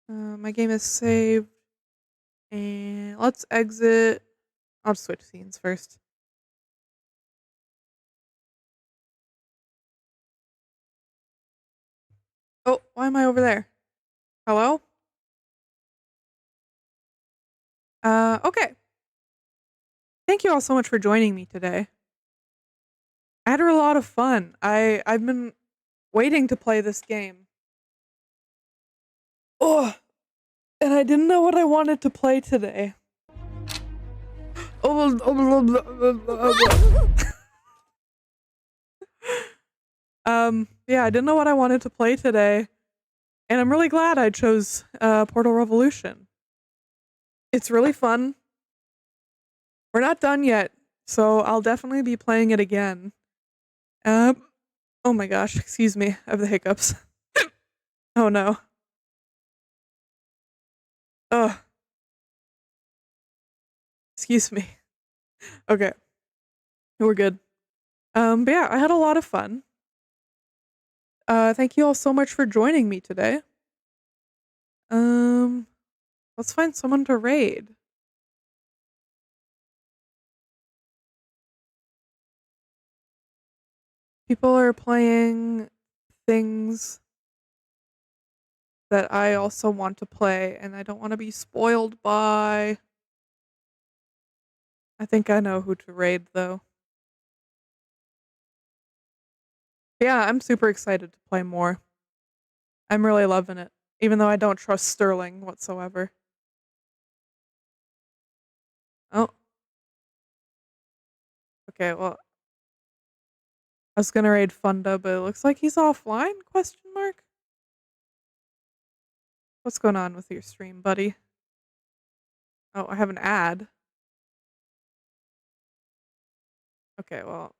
My game is saved. And let's exit. I'll just switch scenes first. Oh, why am I over there? Hello? Okay. Thank you all so much for joining me today. I had a lot of fun. I've been waiting to play this game. Oh, and I didn't know what I wanted to play today. Yeah, I didn't know what I wanted to play today, and I'm really glad I chose Portal Revolution. It's really fun. We're not done yet, so I'll definitely be playing it again. Oh my gosh, excuse me, I have the hiccups. Oh no. Oh, excuse me. Okay, we're good. But yeah, I had a lot of fun. Thank you all so much for joining me today. Um, let's find someone to raid. People are playing things that I also want to play, and I don't want to be spoiled by. I think I know who to raid, though. Yeah, I'm super excited to play more. I'm really loving it, even though I don't trust Sterling whatsoever. Oh, okay, well, I was gonna raid Funda, but it looks like he's offline, question mark? What's going on with your stream, buddy? Oh, I have an ad. Okay, well.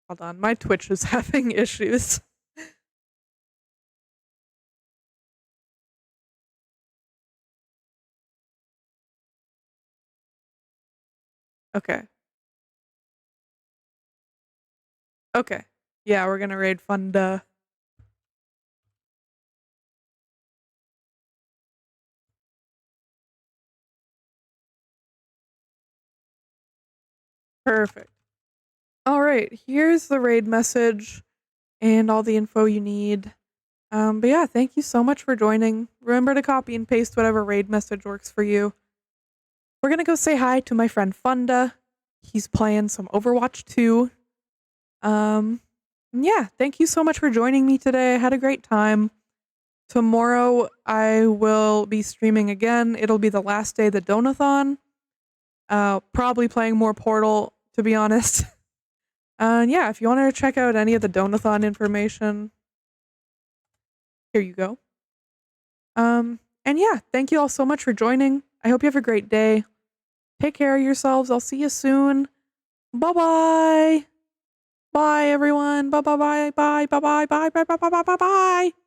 Hold on, my Twitch is having issues. Okay. Okay. Yeah, we're gonna raid Funda. Perfect. All right, here's the raid message and all the info you need. But yeah, thank you so much for joining. Remember to copy and paste whatever raid message works for you. We're gonna go say hi to my friend Funda. He's playing some Overwatch 2. Yeah, thank you so much for joining me today. I had a great time. Tomorrow I will be streaming again. It'll be the last day of the Donathon. Probably playing more Portal, to be honest. And yeah, if you want to check out any of the Donathon information, here you go. And yeah, thank you all so much for joining. I hope you have a great day. Take care of yourselves. I'll see you soon. Bye-bye. Bye, everyone. Bye, bye, bye, bye, bye, bye, bye, bye, bye, bye, bye, bye, bye.